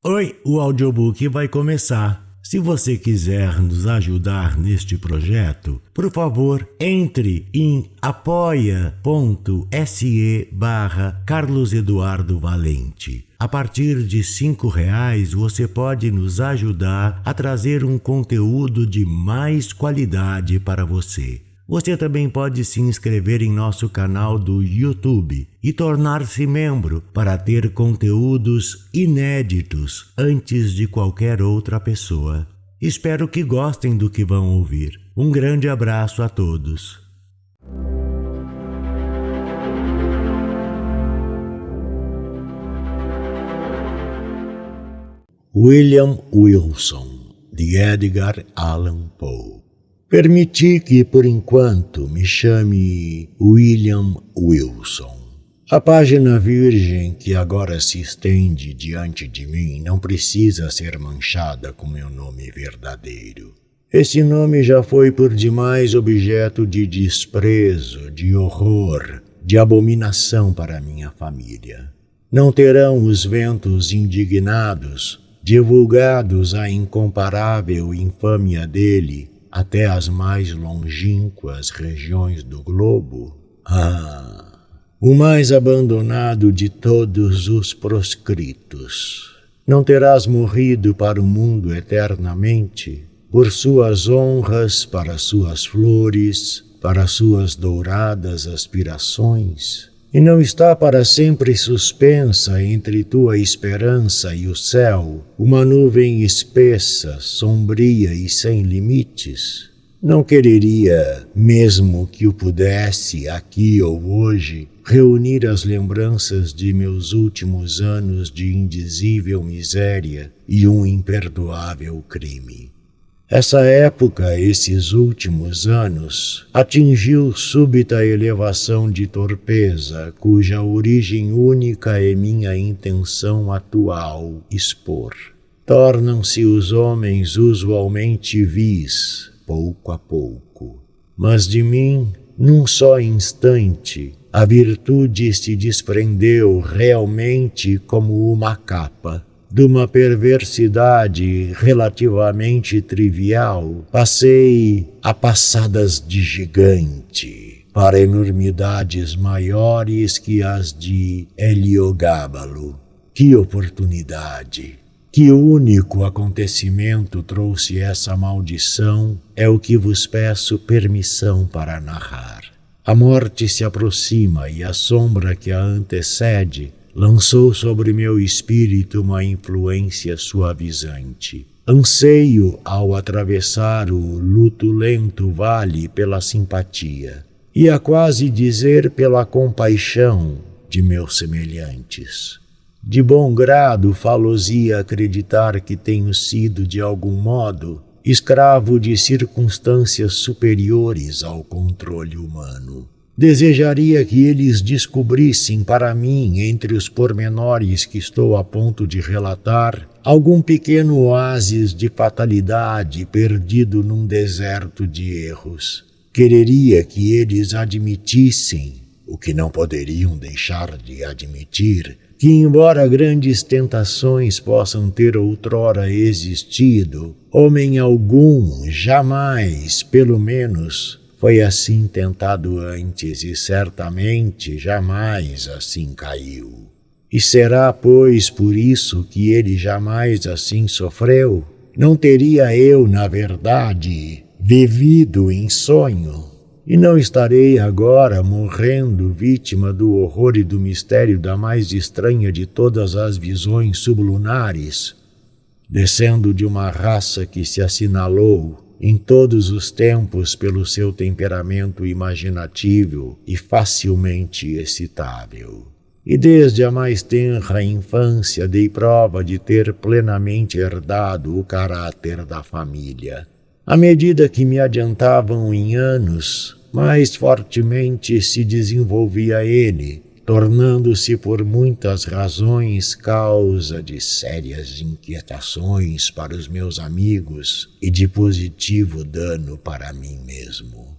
Oi, o audiobook vai começar. Se você quiser nos ajudar neste projeto, por favor, entre em apoia.se/Carlos Eduardo Valente. A partir de R$5 você pode nos ajudar a trazer um conteúdo de mais qualidade para você. Você também pode se inscrever em nosso canal do YouTube e tornar-se membro para ter conteúdos inéditos antes de qualquer outra pessoa. Espero que gostem do que vão ouvir. Um grande abraço a todos. William Wilson, de Edgar Allan Poe. Permiti que, por enquanto, me chame William Wilson. A página virgem que agora se estende diante de mim não precisa ser manchada com meu nome verdadeiro. Esse nome já foi por demais objeto de desprezo, de horror, de abominação para minha família. Não terão os ventos indignados, divulgados a incomparável infâmia dele, até as mais longínquas regiões do globo? O mais abandonado de todos os proscritos. Não terás morrido para o mundo eternamente? Por suas honras, para suas flores, para suas douradas aspirações? E não está para sempre suspensa entre tua esperança e o céu uma nuvem espessa, sombria e sem limites? Não quereria, mesmo que o pudesse, aqui ou hoje, reunir as lembranças de meus últimos anos de indizível miséria e um imperdoável crime. Essa época, esses últimos anos, atingiu súbita elevação de torpeza, cuja origem única é minha intenção atual expor. Tornam-se os homens usualmente vis, pouco a pouco. Mas de mim, num só instante, a virtude se desprendeu realmente como uma capa. De uma perversidade relativamente trivial, passei a passadas de gigante para enormidades maiores que as de Heliogábalo. Que oportunidade! Que único acontecimento trouxe essa maldição é o que vos peço permissão para narrar. A morte se aproxima e a sombra que a antecede lançou sobre meu espírito uma influência suavizante. Anseio ao atravessar o lutulento vale pela simpatia, e a quase dizer pela compaixão de meus semelhantes. De bom grado falo-ia acreditar que tenho sido, de algum modo, escravo de circunstâncias superiores ao controle humano. Desejaria que eles descobrissem para mim, entre os pormenores que estou a ponto de relatar, algum pequeno oásis de fatalidade perdido num deserto de erros. Quereria que eles admitissem, o que não poderiam deixar de admitir, que embora grandes tentações possam ter outrora existido, homem algum jamais, pelo menos, foi assim tentado antes e certamente jamais assim caiu. E será, pois, por isso que ele jamais assim sofreu? Não teria eu, na verdade, vivido em sonho? E não estarei agora morrendo vítima do horror e do mistério da mais estranha de todas as visões sublunares, descendo de uma raça que se assinalou em todos os tempos pelo seu temperamento imaginativo e facilmente excitável. E desde a mais tenra infância dei prova de ter plenamente herdado o caráter da família. À medida que me adiantavam em anos, mais fortemente se desenvolvia ele, tornando-se por muitas razões causa de sérias inquietações para os meus amigos e de positivo dano para mim mesmo.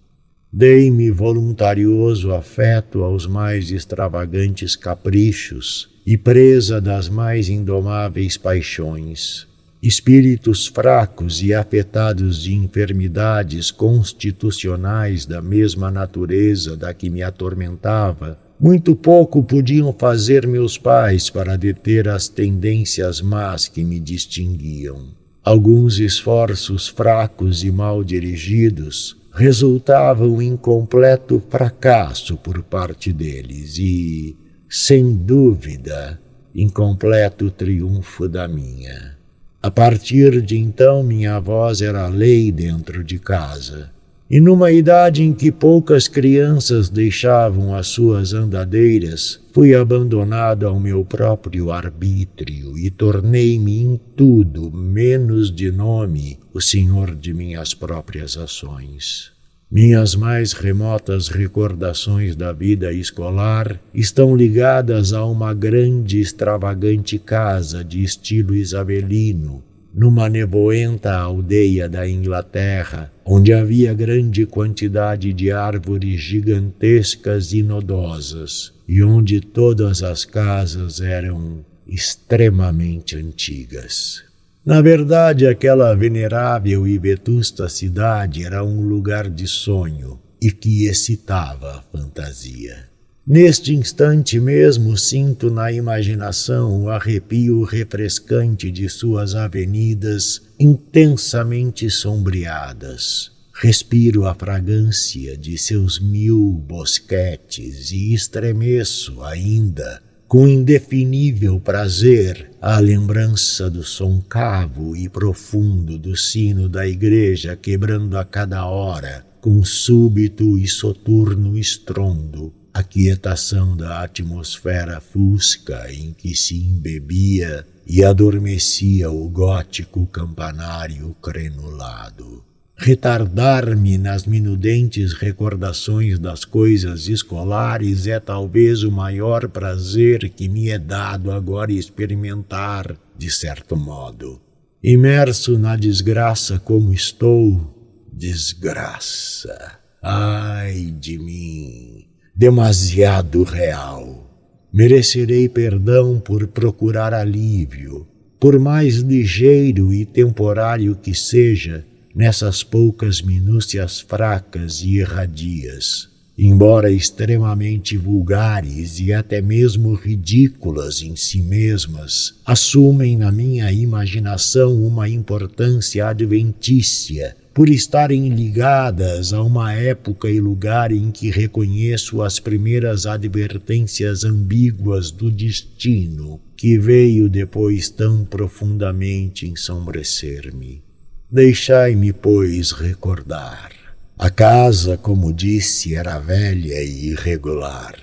Dei-me voluntarioso afeto aos mais extravagantes caprichos e presa das mais indomáveis paixões. Espíritos fracos e afetados de enfermidades constitucionais da mesma natureza da que me atormentava, muito pouco podiam fazer meus pais para deter as tendências más que me distinguiam. Alguns esforços fracos e mal dirigidos resultavam em completo fracasso por parte deles e, sem dúvida, em completo triunfo da minha. A partir de então, minha voz era lei dentro de casa. E numa idade em que poucas crianças deixavam as suas andadeiras, fui abandonado ao meu próprio arbítrio e tornei-me em tudo, menos de nome, o senhor de minhas próprias ações. Minhas mais remotas recordações da vida escolar estão ligadas a uma grande e extravagante casa de estilo isabelino, numa nevoenta aldeia da Inglaterra, onde havia grande quantidade de árvores gigantescas e nodosas, e onde todas as casas eram extremamente antigas. Na verdade, aquela venerável e vetusta cidade era um lugar de sonho e que excitava a fantasia. Neste instante mesmo sinto na imaginação o arrepio refrescante de suas avenidas intensamente sombreadas. Respiro a fragrância de seus 1000 bosquetes e estremeço ainda, com indefinível prazer, a lembrança do som cavo e profundo do sino da igreja quebrando a cada hora, com súbito e soturno estrondo, a quietação da atmosfera fusca em que se embebia e adormecia o gótico campanário crenulado. Retardar-me nas minudentes recordações das coisas escolares é talvez o maior prazer que me é dado agora experimentar, de certo modo. Imerso na desgraça como estou, desgraça, ai de mim! Demasiado real. Merecerei perdão por procurar alívio, por mais ligeiro e temporário que seja, nessas poucas minúcias fracas e erradias, embora extremamente vulgares e até mesmo ridículas em si mesmas, assumem na minha imaginação uma importância adventícia, por estarem ligadas a uma época e lugar em que reconheço as primeiras advertências ambíguas do destino, que veio depois tão profundamente ensombrecer-me. Deixai-me, pois, recordar. A casa, como disse, era velha e irregular.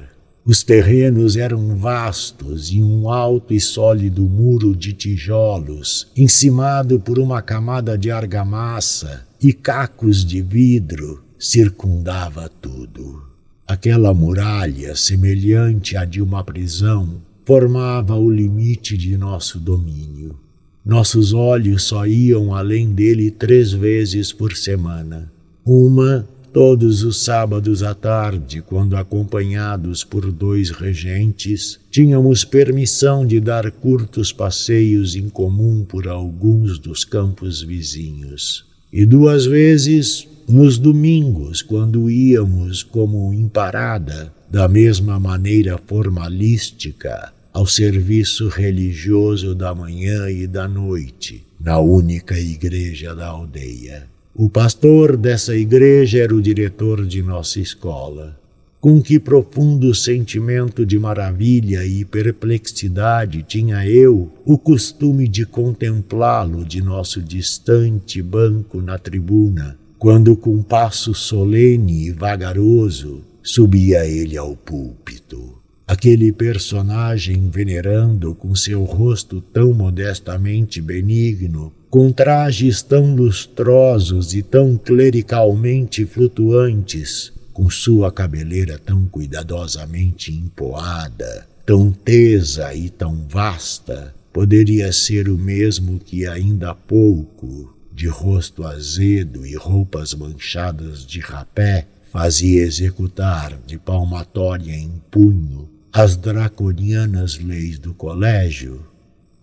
Os terrenos eram vastos e um alto e sólido muro de tijolos, encimado por uma camada de argamassa e cacos de vidro, circundava tudo. Aquela muralha, semelhante à de uma prisão, formava o limite de nosso domínio. Nossos olhos só iam além dele 3 vezes por semana. Uma, todos os sábados à tarde, quando acompanhados por 2 regentes, tínhamos permissão de dar curtos passeios em comum por alguns dos campos vizinhos. E 2 vezes nos domingos, quando íamos como em parada, da mesma maneira formalística, ao serviço religioso da manhã e da noite, na única igreja da aldeia. O pastor dessa igreja era o diretor de nossa escola. Com que profundo sentimento de maravilha e perplexidade tinha eu o costume de contemplá-lo de nosso distante banco na tribuna, quando com passo solene e vagaroso subia ele ao púlpito. Aquele personagem venerando com seu rosto tão modestamente benigno, com trajes tão lustrosos e tão clericalmente flutuantes, com sua cabeleira tão cuidadosamente empoada, tão tesa e tão vasta, poderia ser o mesmo que ainda há pouco, de rosto azedo e roupas manchadas de rapé, fazia executar de palmatória em punho as draconianas leis do colégio?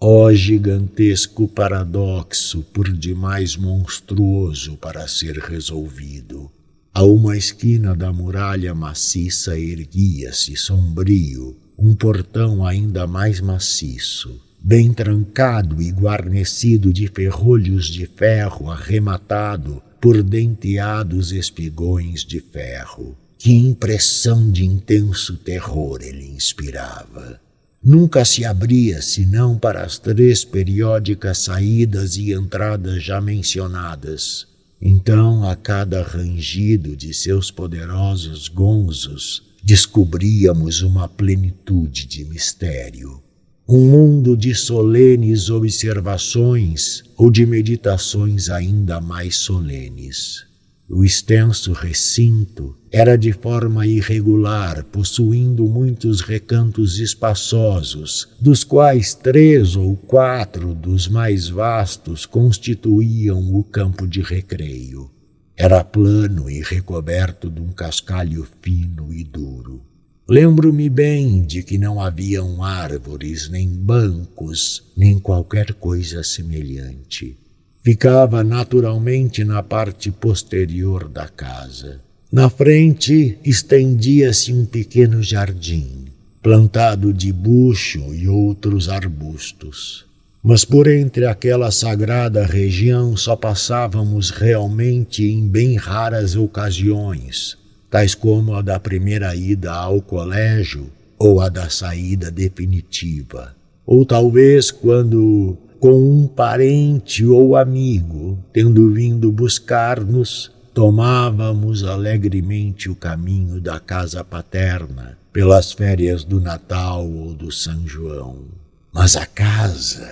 Ó gigantesco paradoxo por demais monstruoso para ser resolvido! A uma esquina da muralha maciça erguia-se, sombrio, um portão ainda mais maciço, bem trancado e guarnecido de ferrolhos de ferro arrematado por denteados espigões de ferro. Que impressão de intenso terror ele inspirava! Nunca se abria senão para as 3 periódicas saídas e entradas já mencionadas. Então, a cada rangido de seus poderosos gonzos, descobríamos uma plenitude de mistério. Um mundo de solenes observações ou de meditações ainda mais solenes. O extenso recinto era de forma irregular, possuindo muitos recantos espaçosos, dos quais 3 ou 4 dos mais vastos constituíam o campo de recreio. Era plano e recoberto de um cascalho fino e duro. Lembro-me bem de que não haviam árvores, nem bancos, nem qualquer coisa semelhante. Ficava naturalmente na parte posterior da casa. Na frente estendia-se um pequeno jardim, plantado de bucho e outros arbustos. Mas por entre aquela sagrada região só passávamos realmente em bem raras ocasiões, tais como a da primeira ida ao colégio ou a da saída definitiva, ou talvez quando, com um parente ou amigo, tendo vindo buscar-nos, tomávamos alegremente o caminho da casa paterna, pelas férias do Natal ou do São João. Mas a casa,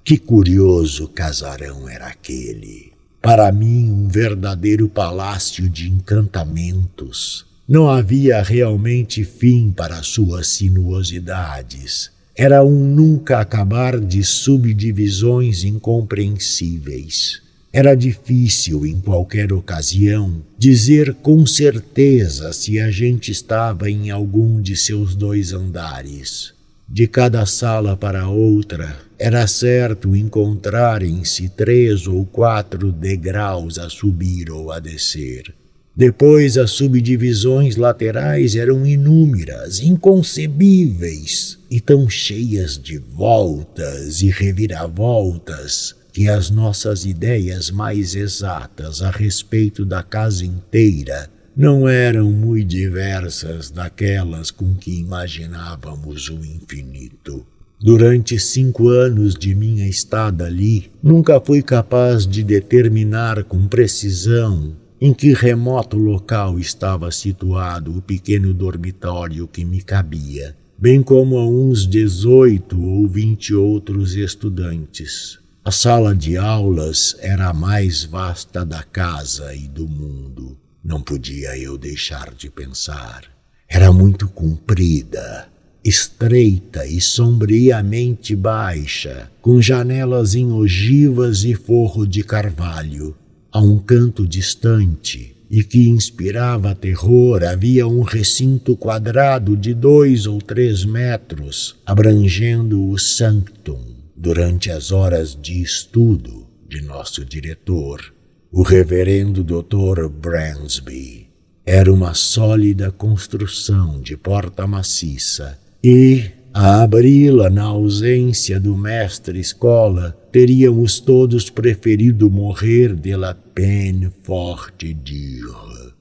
que curioso casarão era aquele! Para mim, um verdadeiro palácio de encantamentos. Não havia realmente fim para suas sinuosidades. Era um nunca acabar de subdivisões incompreensíveis. Era difícil, em qualquer ocasião, dizer com certeza se a gente estava em algum de seus 2 andares. De cada sala para outra, era certo encontrarem-se 3 ou 4 degraus a subir ou a descer. Depois, as subdivisões laterais eram inúmeras, inconcebíveis e tão cheias de voltas e reviravoltas que as nossas ideias mais exatas a respeito da casa inteira não eram muito diversas daquelas com que imaginávamos o infinito. Durante 5 anos de minha estada ali, nunca fui capaz de determinar com precisão em que remoto local estava situado o pequeno dormitório que me cabia, bem como a uns 18 ou 20 outros estudantes. A sala de aulas era a mais vasta da casa e do mundo. Não podia eu deixar de pensar. Era muito comprida, estreita e sombriamente baixa, com janelas em ogivas e forro de carvalho. A um canto distante, e que inspirava terror, havia um recinto quadrado de 2 ou 3 metros, abrangendo o sanctum, durante as horas de estudo de nosso diretor, o reverendo Dr. Bransby. Era uma sólida construção de porta maciça e, a abri-la na ausência do mestre-escola, teríamos todos preferido morrer de la peine forte dure.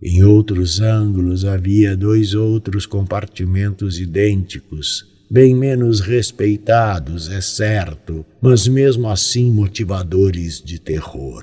Em outros ângulos havia 2 outros compartimentos idênticos, bem menos respeitados, é certo, mas mesmo assim motivadores de terror.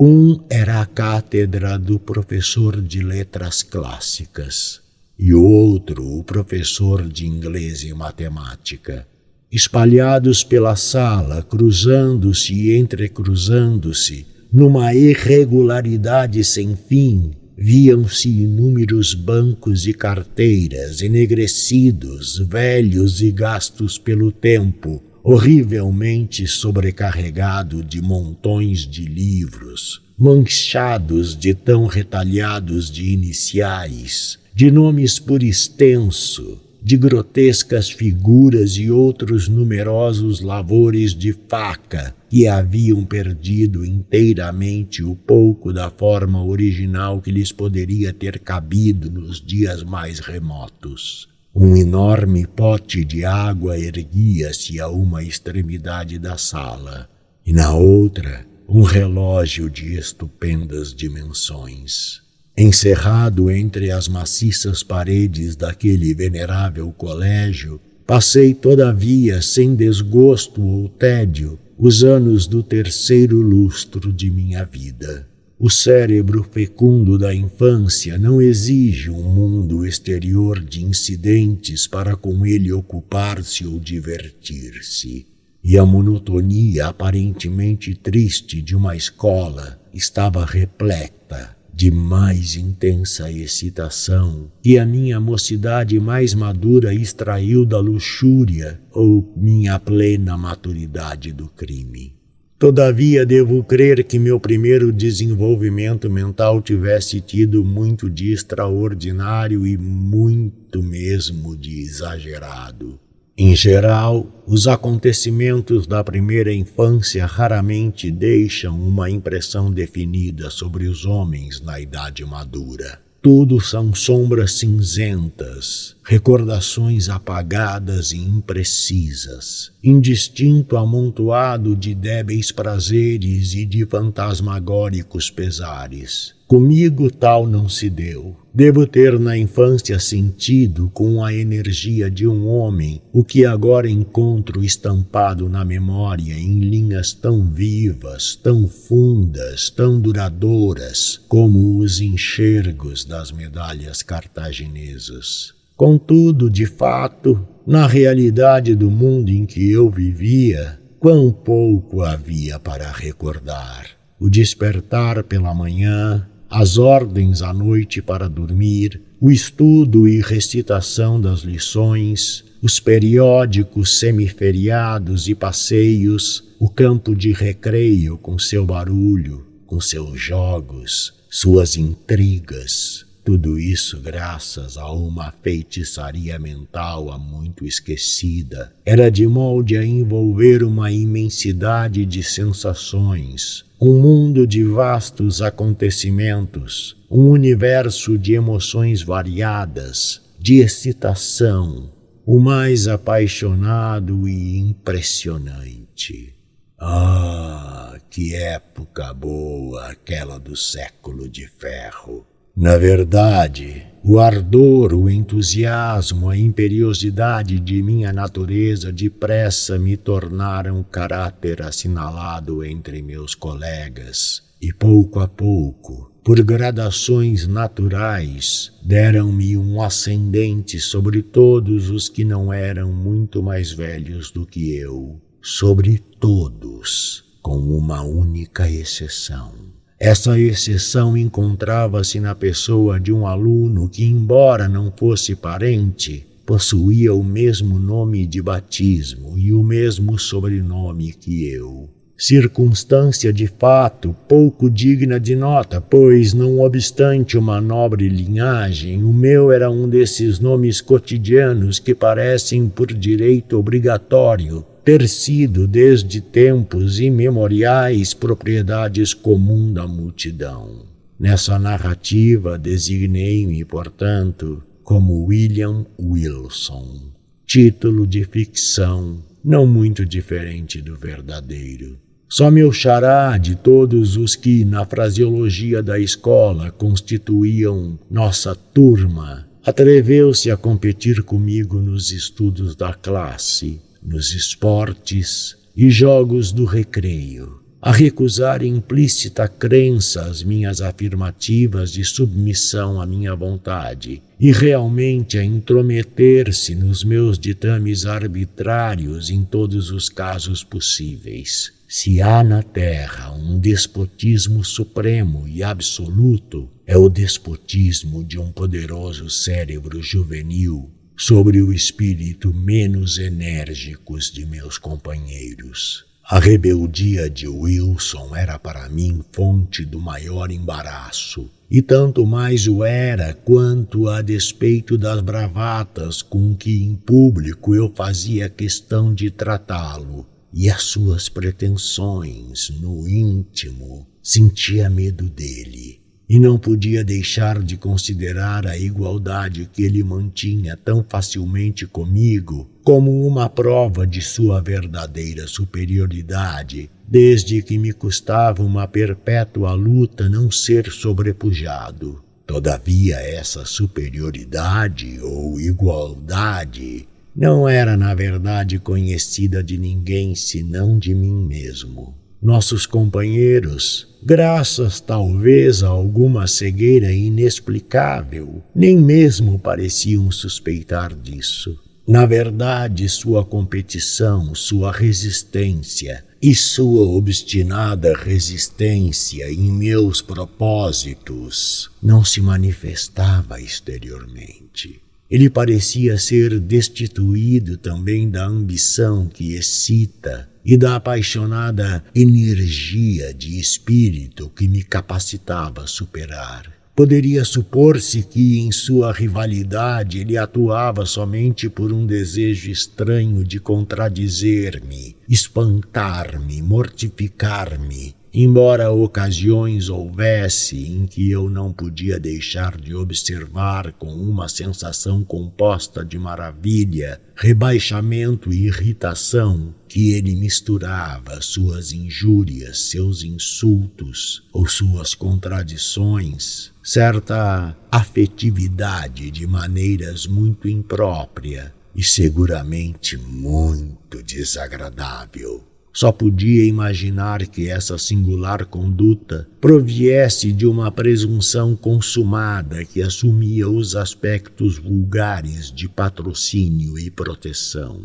Um era a cátedra do professor de letras clássicas e o outro o professor de inglês e matemática. Espalhados pela sala, cruzando-se e entrecruzando-se, numa irregularidade sem fim, viam-se inúmeros bancos e carteiras, enegrecidos, velhos e gastos pelo tempo, horrivelmente sobrecarregado de montões de livros, manchados de tão retalhados de iniciais, de nomes por extenso, de grotescas figuras e outros numerosos lavores de faca que haviam perdido inteiramente o pouco da forma original que lhes poderia ter cabido nos dias mais remotos. Um enorme pote de água erguia-se a uma extremidade da sala, e na outra um relógio de estupendas dimensões. Encerrado entre as maciças paredes daquele venerável colégio, passei, todavia, sem desgosto ou tédio, os anos do terceiro lustro de minha vida. O cérebro fecundo da infância não exige um mundo exterior de incidentes para com ele ocupar-se ou divertir-se. E a monotonia aparentemente triste de uma escola estava repleta de mais intensa excitação que a minha mocidade mais madura extraiu da luxúria ou minha plena maturidade do crime. Todavia, devo crer que meu primeiro desenvolvimento mental tivesse tido muito de extraordinário e muito mesmo de exagerado. Em geral, os acontecimentos da primeira infância raramente deixam uma impressão definida sobre os homens na idade madura. Tudo são sombras cinzentas, recordações apagadas e imprecisas, indistinto amontoado de débeis prazeres e de fantasmagóricos pesares. Comigo tal não se deu. Devo ter na infância sentido com a energia de um homem o que agora encontro estampado na memória em linhas tão vivas, tão fundas, tão duradouras como os enxergos das medalhas cartaginesas. Contudo, de fato, na realidade do mundo em que eu vivia, quão pouco havia para recordar. O despertar pela manhã, as ordens à noite para dormir, o estudo e recitação das lições, os periódicos semiferiados e passeios, o campo de recreio com seu barulho, com seus jogos, suas intrigas, tudo isso graças a uma feitiçaria mental há muito esquecida. Era de molde a envolver uma imensidade de sensações, um mundo de vastos acontecimentos, um universo de emoções variadas, de excitação, o mais apaixonado e impressionante. Ah, que época boa aquela do século de ferro! Na verdade, o ardor, o entusiasmo, a imperiosidade de minha natureza depressa me tornaram caráter assinalado entre meus colegas e pouco a pouco, por gradações naturais, deram-me um ascendente sobre todos os que não eram muito mais velhos do que eu, sobre todos, com uma única exceção. Essa exceção encontrava-se na pessoa de um aluno que, embora não fosse parente, possuía o mesmo nome de batismo e o mesmo sobrenome que eu. Circunstância de fato pouco digna de nota, pois, não obstante uma nobre linhagem, o meu era um desses nomes cotidianos que parecem por direito obrigatório ter sido desde tempos imemoriais propriedades comum da multidão. Nessa narrativa designei-me, portanto, como William Wilson, título de ficção não muito diferente do verdadeiro. Só meu xará de todos os que, na fraseologia da escola, constituíam nossa turma, atreveu-se a competir comigo nos estudos da classe, nos esportes e jogos do recreio, a recusar implícita crença às minhas afirmativas de submissão à minha vontade e realmente a intrometer-se nos meus ditames arbitrários em todos os casos possíveis. Se há na terra um despotismo supremo e absoluto, é o despotismo de um poderoso cérebro juvenil sobre o espírito menos enérgicos de meus companheiros. A rebeldia de Wilson era para mim fonte do maior embaraço, e tanto mais o era quanto a despeito das bravatas com que em público eu fazia questão de tratá-lo e as suas pretensões no íntimo, sentia medo dele. E não podia deixar de considerar a igualdade que ele mantinha tão facilmente comigo como uma prova de sua verdadeira superioridade, desde que me custava uma perpétua luta não ser sobrepujado. Todavia, essa superioridade ou igualdade não era, na verdade, conhecida de ninguém senão de mim mesmo. Nossos companheiros, graças talvez a alguma cegueira inexplicável, nem mesmo pareciam suspeitar disso. Na verdade, sua competição, sua resistência e sua obstinada resistência em meus propósitos não se manifestava exteriormente. Ele parecia ser destituído também da ambição que excita e da apaixonada energia de espírito que me capacitava a superar. Poderia supor-se que em sua rivalidade ele atuava somente por um desejo estranho de contradizer-me, espantar-me, mortificar-me, embora ocasiões houvesse em que eu não podia deixar de observar com uma sensação composta de maravilha, rebaixamento e irritação que ele misturava suas injúrias, seus insultos ou suas contradições, certa afetividade de maneiras muito imprópria e seguramente muito desagradável. Só podia imaginar que essa singular conduta proviesse de uma presunção consumada que assumia os aspectos vulgares de patrocínio e proteção.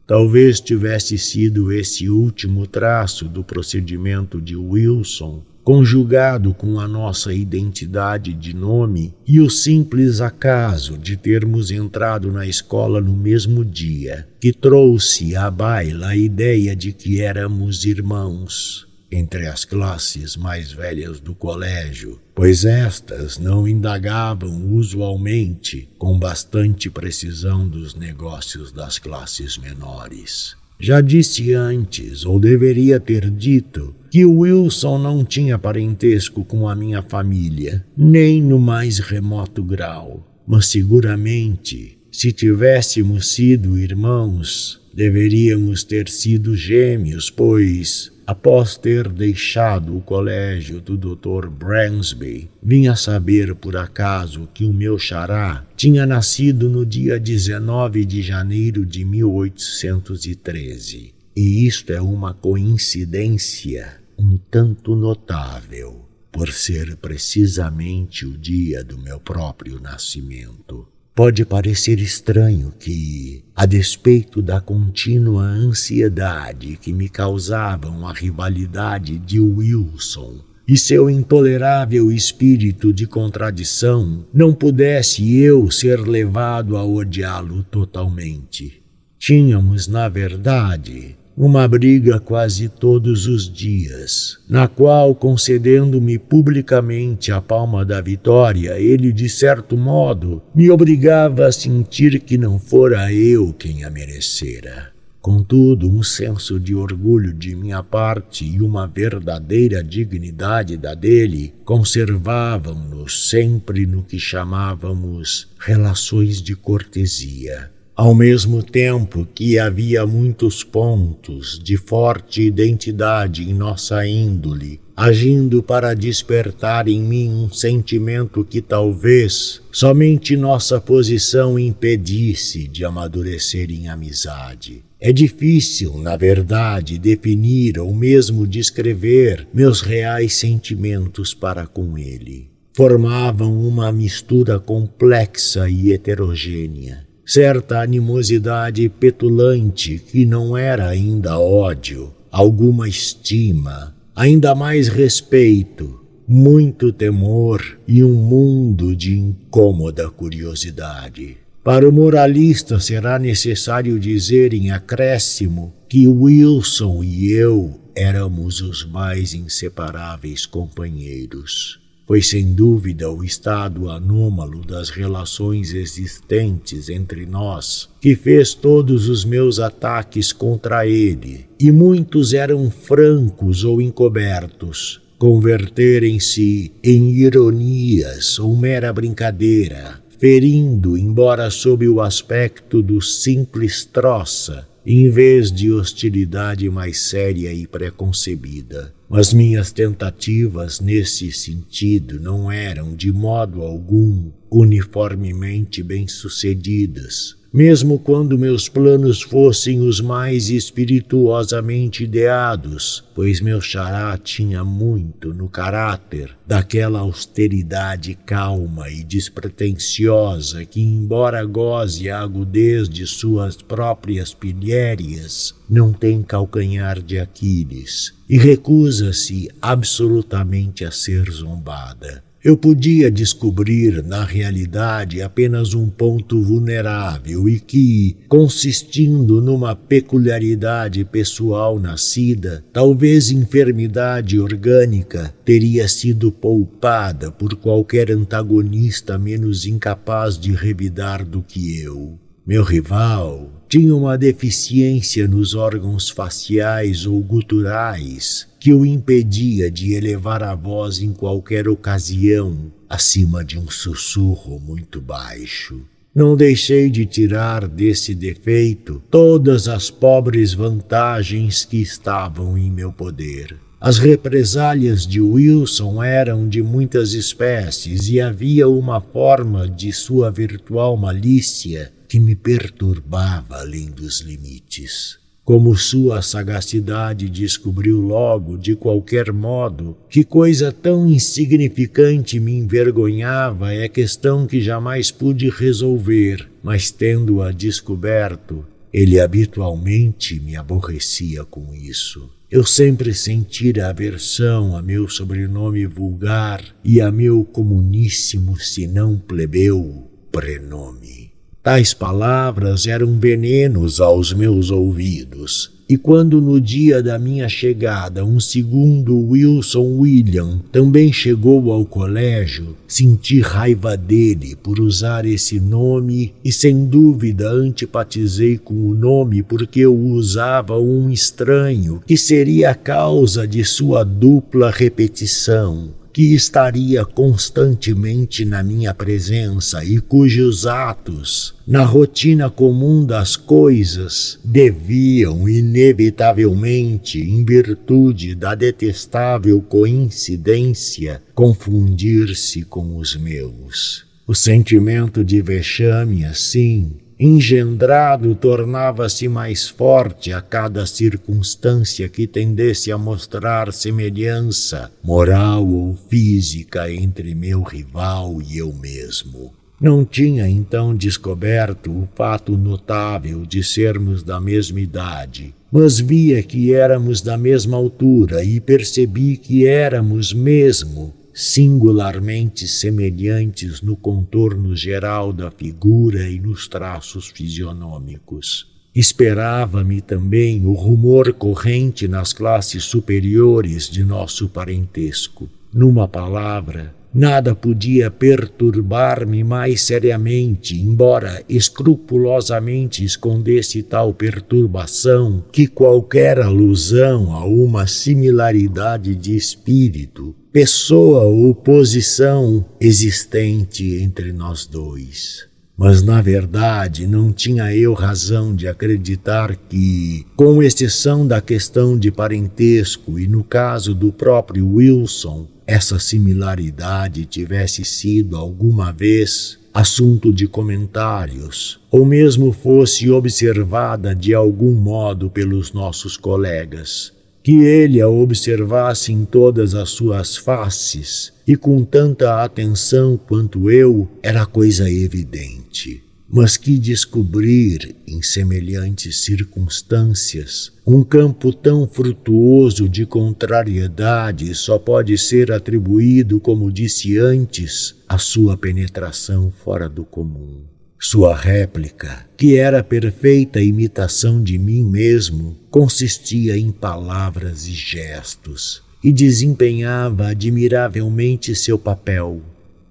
Talvez tivesse sido esse último traço do procedimento de Wilson, conjugado com a nossa identidade de nome e o simples acaso de termos entrado na escola no mesmo dia, que trouxe à baila a ideia de que éramos irmãos entre as classes mais velhas do colégio, pois estas não indagavam usualmente com bastante precisão dos negócios das classes menores. Já disse antes, ou deveria ter dito, que Wilson não tinha parentesco com a minha família, nem no mais remoto grau. Mas seguramente, se tivéssemos sido irmãos, deveríamos ter sido gêmeos, pois, após ter deixado o colégio do Dr. Bransby, vim a saber por acaso que o meu xará tinha nascido no dia 19 de janeiro de 1813. E isto é uma coincidência um tanto notável, por ser precisamente o dia do meu próprio nascimento. Pode parecer estranho que, a despeito da contínua ansiedade que me causavam a rivalidade de Wilson e seu intolerável espírito de contradição, não pudesse eu ser levado a odiá-lo totalmente. Tínhamos, na verdade, uma briga quase todos os dias, na qual, concedendo-me publicamente a palma da vitória, ele, de certo modo, me obrigava a sentir que não fora eu quem a merecera. Contudo, um senso de orgulho de minha parte e uma verdadeira dignidade da dele conservavam-nos sempre no que chamávamos relações de cortesia. Ao mesmo tempo que havia muitos pontos de forte identidade em nossa índole, agindo para despertar em mim um sentimento que talvez somente nossa posição impedisse de amadurecer em amizade. É difícil, na verdade, definir ou mesmo descrever meus reais sentimentos para com ele. Formavam uma mistura complexa e heterogênea. Certa animosidade petulante que não era ainda ódio, alguma estima, ainda mais respeito, muito temor e um mundo de incômoda curiosidade. Para o moralista será necessário dizer em acréscimo que Wilson e eu éramos os mais inseparáveis companheiros. Foi sem dúvida o estado anômalo das relações existentes entre nós que fez todos os meus ataques contra ele, e muitos eram francos ou encobertos, converterem-se em ironias ou mera brincadeira, ferindo, embora sob o aspecto do simples troça, em vez de hostilidade mais séria e preconcebida. Mas minhas tentativas nesse sentido não eram, de modo algum, uniformemente bem-sucedidas. Mesmo quando meus planos fossem os mais espirituosamente ideados, pois meu xará tinha muito no caráter daquela austeridade calma e despretensiosa que, embora goze a agudez de suas próprias pilhérias, não tem calcanhar de Aquiles e recusa-se absolutamente a ser zombada. Eu podia descobrir, na realidade, apenas um ponto vulnerável e que, consistindo numa peculiaridade pessoal nascida, talvez enfermidade orgânica, teria sido poupada por qualquer antagonista menos incapaz de revidar do que eu. Meu rival tinha uma deficiência nos órgãos faciais ou guturais que o impedia de elevar a voz em qualquer ocasião acima de um sussurro muito baixo. Não deixei de tirar desse defeito todas as pobres vantagens que estavam em meu poder. As represálias de Wilson eram de muitas espécies e havia uma forma de sua virtual malícia que me perturbava além dos limites. Como sua sagacidade descobriu logo, de qualquer modo, que coisa tão insignificante me envergonhava é questão que jamais pude resolver, mas tendo-a descoberto, ele habitualmente me aborrecia com isso. Eu sempre sentira aversão a meu sobrenome vulgar e a meu comuníssimo, se não plebeu, prenome. Tais palavras eram venenos aos meus ouvidos, e quando no dia da minha chegada um segundo Wilson William também chegou ao colégio, senti raiva dele por usar esse nome e sem dúvida antipatizei com o nome porque o usava um estranho que seria a causa de sua dupla repetição, que estaria constantemente na minha presença e cujos atos, na rotina comum das coisas, deviam inevitavelmente, em virtude da detestável coincidência, confundir-se com os meus. O sentimento de vexame, assim, engendrado, tornava-se mais forte a cada circunstância que tendesse a mostrar semelhança, moral ou física, entre meu rival e eu mesmo. Não tinha então descoberto o fato notável de sermos da mesma idade, mas via que éramos da mesma altura e percebi que éramos mesmo singularmente semelhantes no contorno geral da figura e nos traços fisionômicos. Esperava-me também o rumor corrente nas classes superiores de nosso parentesco. Numa palavra, nada podia perturbar-me mais seriamente, embora escrupulosamente escondesse tal perturbação, que qualquer alusão a uma similaridade de espírito, pessoa ou posição existente entre nós dois. Mas, na verdade, não tinha eu razão de acreditar que, com exceção da questão de parentesco e no caso do próprio Wilson, essa similaridade tivesse sido alguma vez assunto de comentários, ou mesmo fosse observada de algum modo pelos nossos colegas. Que ele a observasse em todas as suas faces e com tanta atenção quanto eu era coisa evidente. Mas que descobrir, em semelhantes circunstâncias, um campo tão frutuoso de contrariedade só pode ser atribuído, como disse antes, à sua penetração fora do comum. Sua réplica, que era perfeita imitação de mim mesmo, consistia em palavras e gestos, e desempenhava admiravelmente seu papel.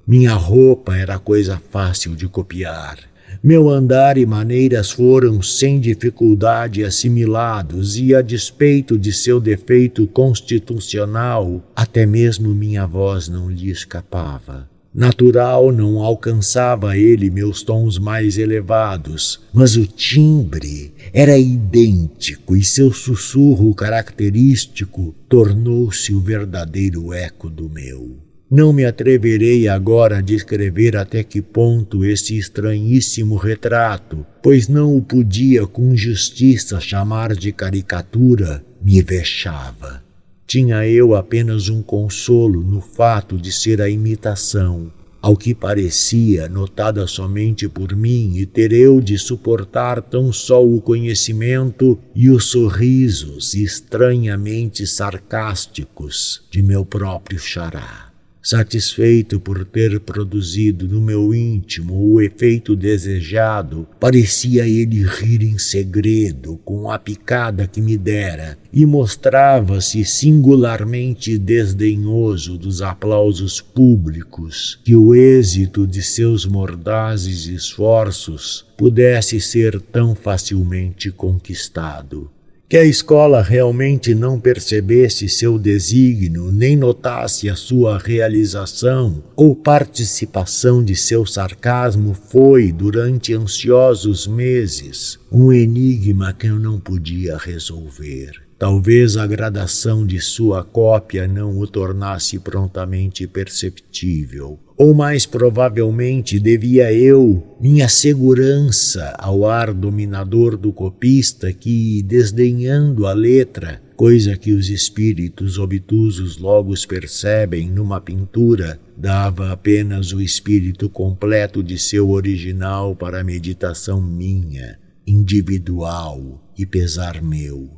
Minha roupa era coisa fácil de copiar. Meu andar e maneiras foram sem dificuldade assimilados e, a despeito de seu defeito constitucional, até mesmo minha voz não lhe escapava. Natural, não alcançava ele meus tons mais elevados, mas o timbre era idêntico e seu sussurro característico tornou-se o verdadeiro eco do meu. Não me atreverei agora a descrever até que ponto esse estranhíssimo retrato, pois não o podia com justiça chamar de caricatura, me vexava. Tinha eu apenas um consolo no fato de ser a imitação, ao que parecia notada somente por mim, e ter eu de suportar tão só o conhecimento e os sorrisos estranhamente sarcásticos de meu próprio xará. Satisfeito por ter produzido no meu íntimo o efeito desejado, parecia ele rir em segredo com a picada que me dera e mostrava-se singularmente desdenhoso dos aplausos públicos que o êxito de seus mordazes esforços pudesse ser tão facilmente conquistado. Que a escola realmente não percebesse seu desígnio, nem notasse a sua realização ou participação de seu sarcasmo foi, durante ansiosos meses, um enigma que eu não podia resolver. Talvez a gradação de sua cópia não o tornasse prontamente perceptível. Ou mais provavelmente devia eu minha segurança ao ar dominador do copista que, desdenhando a letra, coisa que os espíritos obtusos logo percebem numa pintura, dava apenas o espírito completo de seu original para a meditação minha, individual e pesar meu.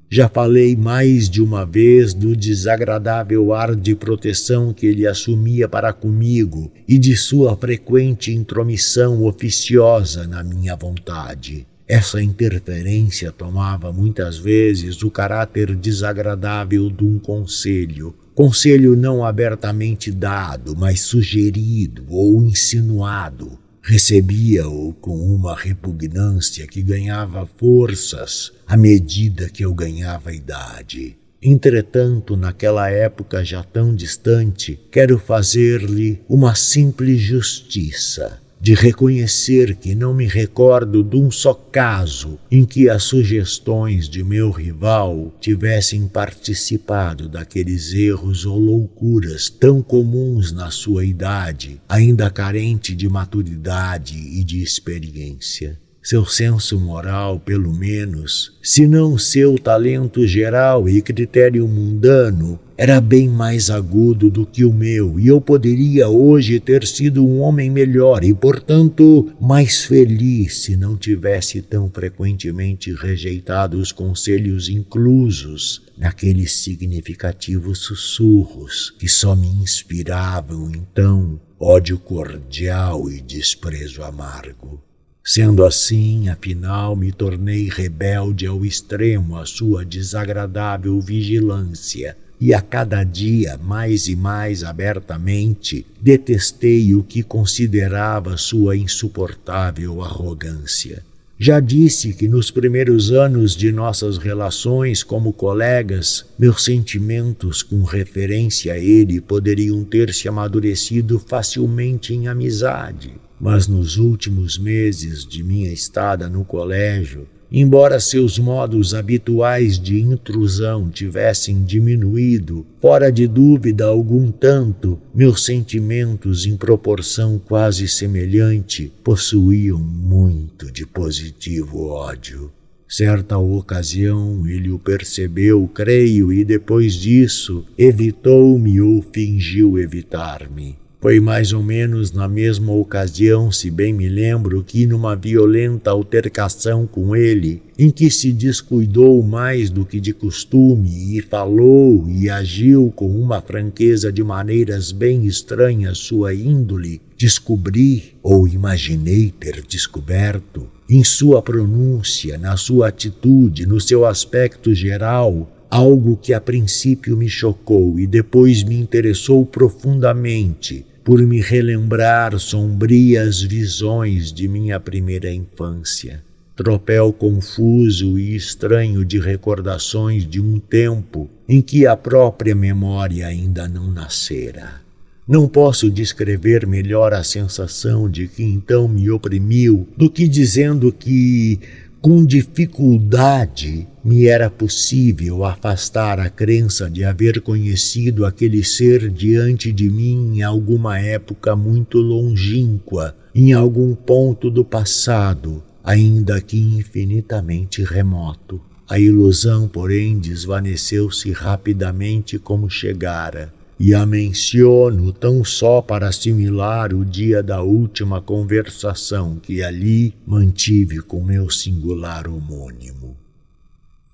Já falei mais de uma vez do desagradável ar de proteção que ele assumia para comigo e de sua frequente intromissão oficiosa na minha vontade. Essa interferência tomava muitas vezes o caráter desagradável de um conselho não abertamente dado, mas sugerido ou insinuado. Recebia-o com uma repugnância que ganhava forças à medida que eu ganhava idade. Entretanto, naquela época já tão distante, quero fazer-lhe uma simples justiça, de reconhecer que não me recordo de um só caso em que as sugestões de meu rival tivessem participado daqueles erros ou loucuras tão comuns na sua idade, ainda carente de maturidade e de experiência. Seu senso moral, pelo menos, se não seu talento geral e critério mundano, era bem mais agudo do que o meu, e eu poderia hoje ter sido um homem melhor e, portanto, mais feliz se não tivesse tão frequentemente rejeitado os conselhos inclusos naqueles significativos sussurros que só me inspiravam, então, ódio cordial e desprezo amargo. Sendo assim, afinal, me tornei rebelde ao extremo à sua desagradável vigilância, e a cada dia, mais e mais abertamente, detestei o que considerava sua insuportável arrogância. Já disse que nos primeiros anos de nossas relações como colegas, meus sentimentos com referência a ele poderiam ter se amadurecido facilmente em amizade. Mas nos últimos meses de minha estada no colégio, embora seus modos habituais de intrusão tivessem diminuído, fora de dúvida algum tanto, meus sentimentos em proporção quase semelhante possuíam muito de positivo ódio. Certa ocasião ele o percebeu, creio, e depois disso evitou-me ou fingiu evitar-me. Foi mais ou menos na mesma ocasião, se bem me lembro, que numa violenta altercação com ele, em que se descuidou mais do que de costume e falou e agiu com uma franqueza de maneiras bem estranhas sua índole, descobri, ou imaginei ter descoberto, em sua pronúncia, na sua atitude, no seu aspecto geral, algo que a princípio me chocou e depois me interessou profundamente por me relembrar sombrias visões de minha primeira infância. Tropel confuso e estranho de recordações de um tempo em que a própria memória ainda não nascera. Não posso descrever melhor a sensação de que então me oprimiu do que dizendo que, com dificuldade, me era possível afastar a crença de haver conhecido aquele ser diante de mim em alguma época muito longínqua, em algum ponto do passado, ainda que infinitamente remoto. A ilusão, porém, desvaneceu-se rapidamente como chegara, e a menciono tão só para assimilar o dia da última conversação que ali mantive com meu singular homônimo.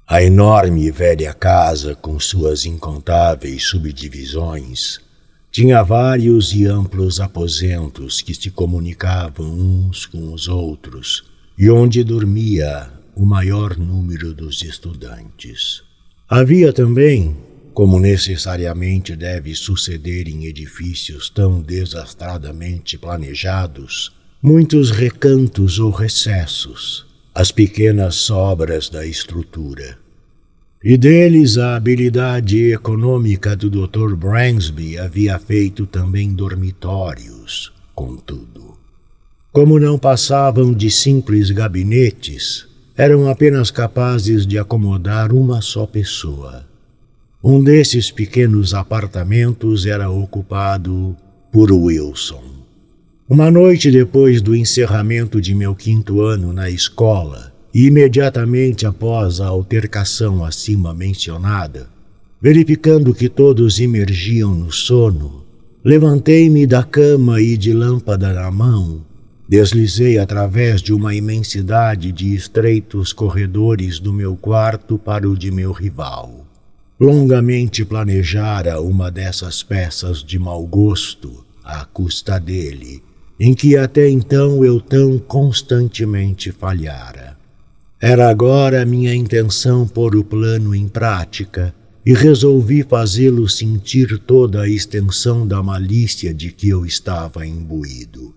A enorme e velha casa, com suas incontáveis subdivisões, tinha vários e amplos aposentos que se comunicavam uns com os outros, e onde dormia o maior número dos estudantes. Havia também, como necessariamente deve suceder em edifícios tão desastradamente planejados, muitos recantos ou recessos, as pequenas sobras da estrutura. E deles a habilidade econômica do Dr. Bransby havia feito também dormitórios, contudo. Como não passavam de simples gabinetes, eram apenas capazes de acomodar uma só pessoa. Um desses pequenos apartamentos era ocupado por Wilson. Uma noite depois do encerramento de meu 5º ano na escola, e imediatamente após a altercação acima mencionada, verificando que todos imergiam no sono, levantei-me da cama e, de lâmpada na mão, deslizei através de uma imensidade de estreitos corredores do meu quarto para o de meu rival. Longamente planejara uma dessas peças de mau gosto, à custa dele, em que até então eu tão constantemente falhara. Era agora minha intenção pôr o plano em prática e resolvi fazê-lo sentir toda a extensão da malícia de que eu estava imbuído.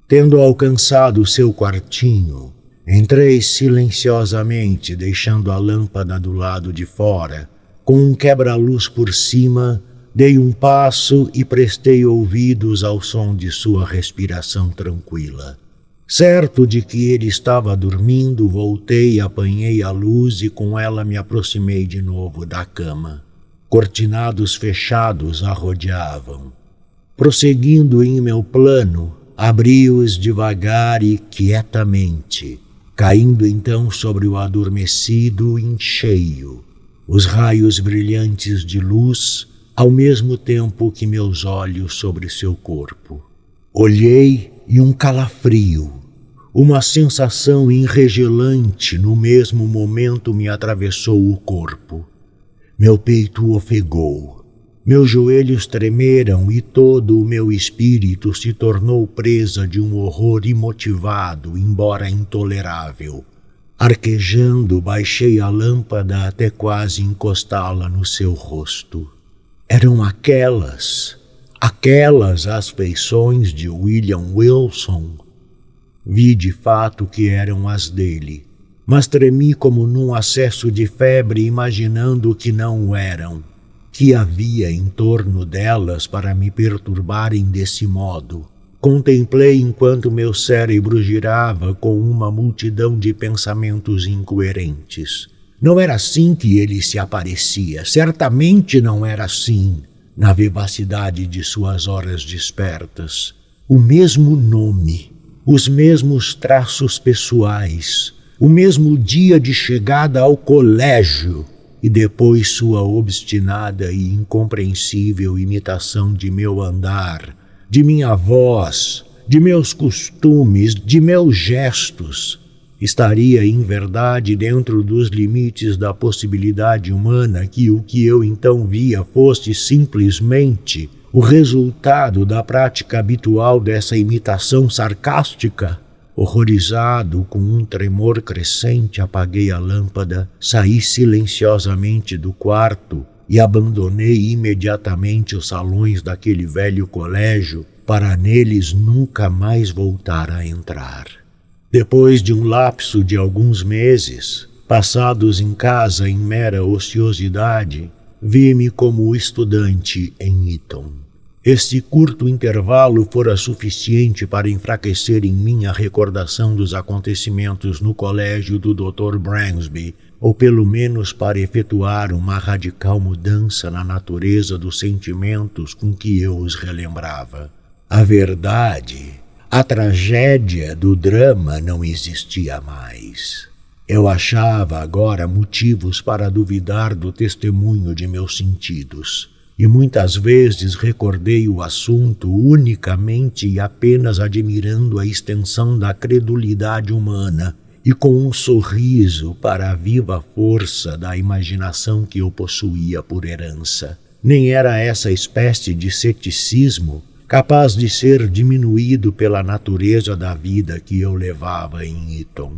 Tendo alcançado seu quartinho, entrei silenciosamente, deixando a lâmpada do lado de fora. Com um quebra-luz por cima, dei um passo e prestei ouvidos ao som de sua respiração tranquila. Certo de que ele estava dormindo, voltei e apanhei a luz e com ela me aproximei de novo da cama. Cortinados fechados a rodeavam. Prosseguindo em meu plano, abri-os devagar e quietamente, caindo então sobre o adormecido em cheio, os raios brilhantes de luz, ao mesmo tempo que meus olhos sobre seu corpo. Olhei e um calafrio, uma sensação enregelante no mesmo momento me atravessou o corpo. Meu peito ofegou, meus joelhos tremeram e todo o meu espírito se tornou presa de um horror imotivado, embora intolerável. Arquejando, baixei a lâmpada até quase encostá-la no seu rosto. Eram aquelas as feições de William Wilson. Vi de fato que eram as dele, mas tremi como num acesso de febre, imaginando que não o eram, que havia em torno delas para me perturbarem desse modo. Contemplei enquanto meu cérebro girava com uma multidão de pensamentos incoerentes. Não era assim que ele se aparecia, certamente não era assim, na vivacidade de suas horas despertas. O mesmo nome, os mesmos traços pessoais, o mesmo dia de chegada ao colégio e depois sua obstinada e incompreensível imitação de meu andar, de minha voz, de meus costumes, de meus gestos. Estaria, em verdade, dentro dos limites da possibilidade humana que o que eu então via fosse simplesmente o resultado da prática habitual dessa imitação sarcástica? Horrorizado, com um tremor crescente, apaguei a lâmpada, saí silenciosamente do quarto e abandonei imediatamente os salões daquele velho colégio para neles nunca mais voltar a entrar. Depois de um lapso de alguns meses, passados em casa em mera ociosidade, vi-me como estudante em Eton. Este curto intervalo fora suficiente para enfraquecer em mim a recordação dos acontecimentos no colégio do Dr. Bransby, ou pelo menos para efetuar uma radical mudança na natureza dos sentimentos com que eu os relembrava. A verdade, a tragédia do drama não existia mais. Eu achava agora motivos para duvidar do testemunho de meus sentidos, e muitas vezes recordei o assunto unicamente e apenas admirando a extensão da credulidade humana e com um sorriso para a viva força da imaginação que eu possuía por herança. Nem era essa espécie de ceticismo capaz de ser diminuído pela natureza da vida que eu levava em Eton.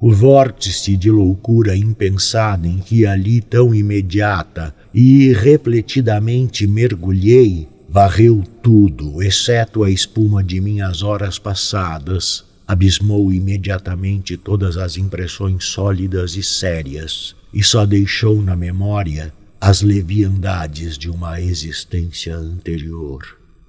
O vórtice de loucura impensada em que ali tão imediata e irrefletidamente mergulhei varreu tudo, exceto a espuma de minhas horas passadas, abismou imediatamente todas as impressões sólidas e sérias e só deixou na memória as leviandades de uma existência anterior.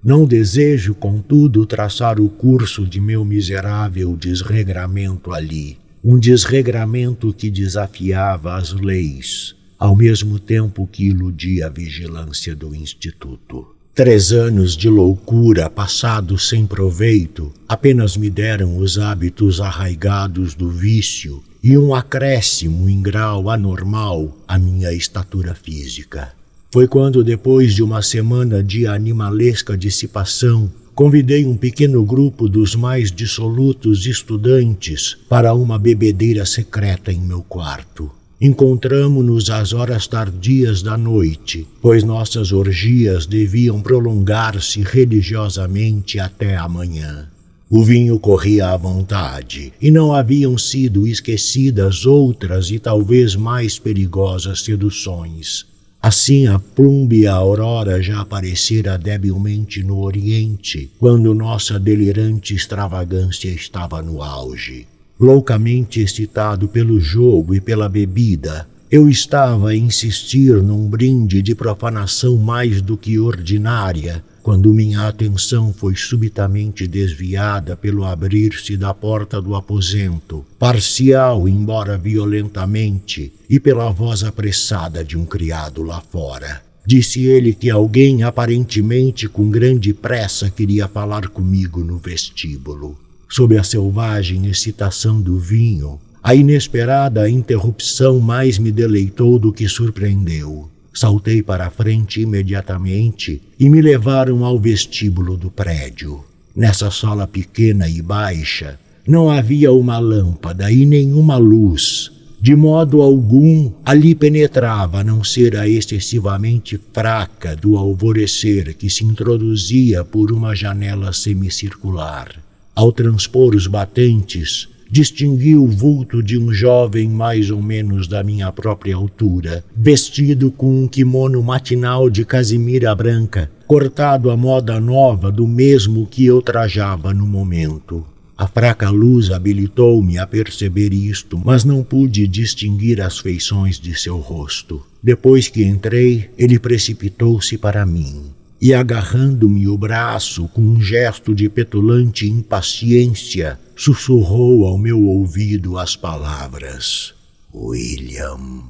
Não desejo, contudo, traçar o curso de meu miserável desregramento ali, um desregramento que desafiava as leis, ao mesmo tempo que iludia a vigilância do Instituto. 3 anos de loucura passados sem proveito apenas me deram os hábitos arraigados do vício e um acréscimo em grau anormal à minha estatura física. Foi quando, depois de uma semana de animalesca dissipação, convidei um pequeno grupo dos mais dissolutos estudantes para uma bebedeira secreta em meu quarto. Encontramo-nos às horas tardias da noite, pois nossas orgias deviam prolongar-se religiosamente até a manhã. O vinho corria à vontade, e não haviam sido esquecidas outras e talvez mais perigosas seduções. Assim a plúmbea aurora já aparecera debilmente no oriente, quando nossa delirante extravagância estava no auge. Loucamente excitado pelo jogo e pela bebida, eu estava a insistir num brinde de profanação mais do que ordinária, quando minha atenção foi subitamente desviada pelo abrir-se da porta do aposento, parcial embora violentamente, e pela voz apressada de um criado lá fora. Disse ele que alguém aparentemente com grande pressa queria falar comigo no vestíbulo. Sob a selvagem excitação do vinho, a inesperada interrupção mais me deleitou do que surpreendeu. Saltei para a frente imediatamente e me levaram ao vestíbulo do prédio. Nessa sala pequena e baixa, não havia uma lâmpada e nenhuma luz. De modo algum, ali penetrava a não ser a excessivamente fraca do alvorecer que se introduzia por uma janela semicircular. Ao transpor os batentes, distingui o vulto de um jovem mais ou menos da minha própria altura, vestido com um kimono matinal de casimira branca, cortado à moda nova do mesmo que eu trajava no momento. A fraca luz habilitou-me a perceber isto, mas não pude distinguir as feições de seu rosto. Depois que entrei, ele precipitou-se para mim e, agarrando-me o braço com um gesto de petulante impaciência, sussurrou ao meu ouvido as palavras: William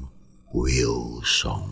Wilson.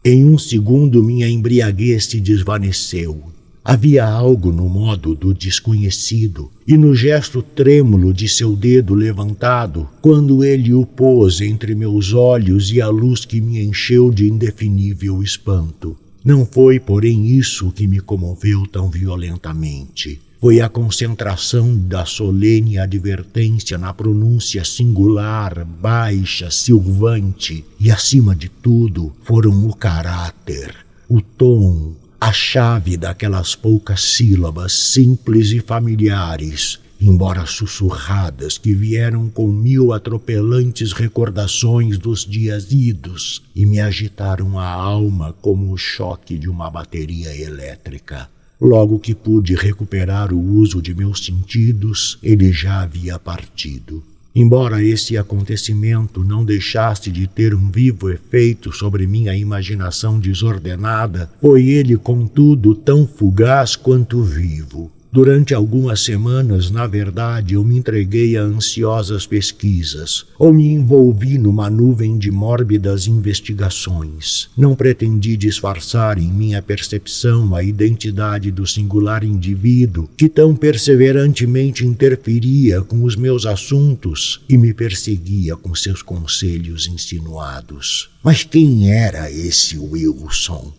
Em um segundo minha embriaguez se desvaneceu. Havia algo no modo do desconhecido e no gesto trêmulo de seu dedo levantado, quando ele o pôs entre meus olhos e a luz que me encheu de indefinível espanto. Não foi, porém, isso que me comoveu tão violentamente. Foi a concentração da solene advertência na pronúncia singular, baixa, silvante, e, acima de tudo, foram o caráter, o tom, a chave daquelas poucas sílabas simples e familiares, embora sussurradas, que vieram com 1000 atropelantes recordações dos dias idos e me agitaram a alma como o choque de uma bateria elétrica. Logo que pude recuperar o uso de meus sentidos, ele já havia partido. Embora esse acontecimento não deixasse de ter um vivo efeito sobre minha imaginação desordenada, foi ele, contudo, tão fugaz quanto vivo. Durante algumas semanas, na verdade, eu me entreguei a ansiosas pesquisas, ou me envolvi numa nuvem de mórbidas investigações. Não pretendi disfarçar em minha percepção a identidade do singular indivíduo que tão perseverantemente interferia com os meus assuntos e me perseguia com seus conselhos insinuados. Mas quem era esse Wilson?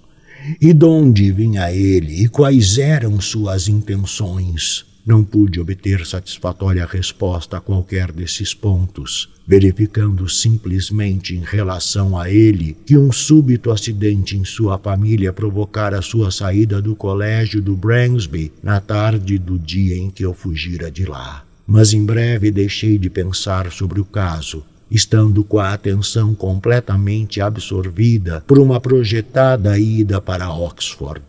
E de onde vinha ele e quais eram suas intenções? Não pude obter satisfatória resposta a qualquer desses pontos, verificando simplesmente em relação a ele que um súbito acidente em sua família provocara sua saída do colégio do Bransby na tarde do dia em que eu fugira de lá. Mas em breve deixei de pensar sobre o caso, estando com a atenção completamente absorvida por uma projetada ida para Oxford.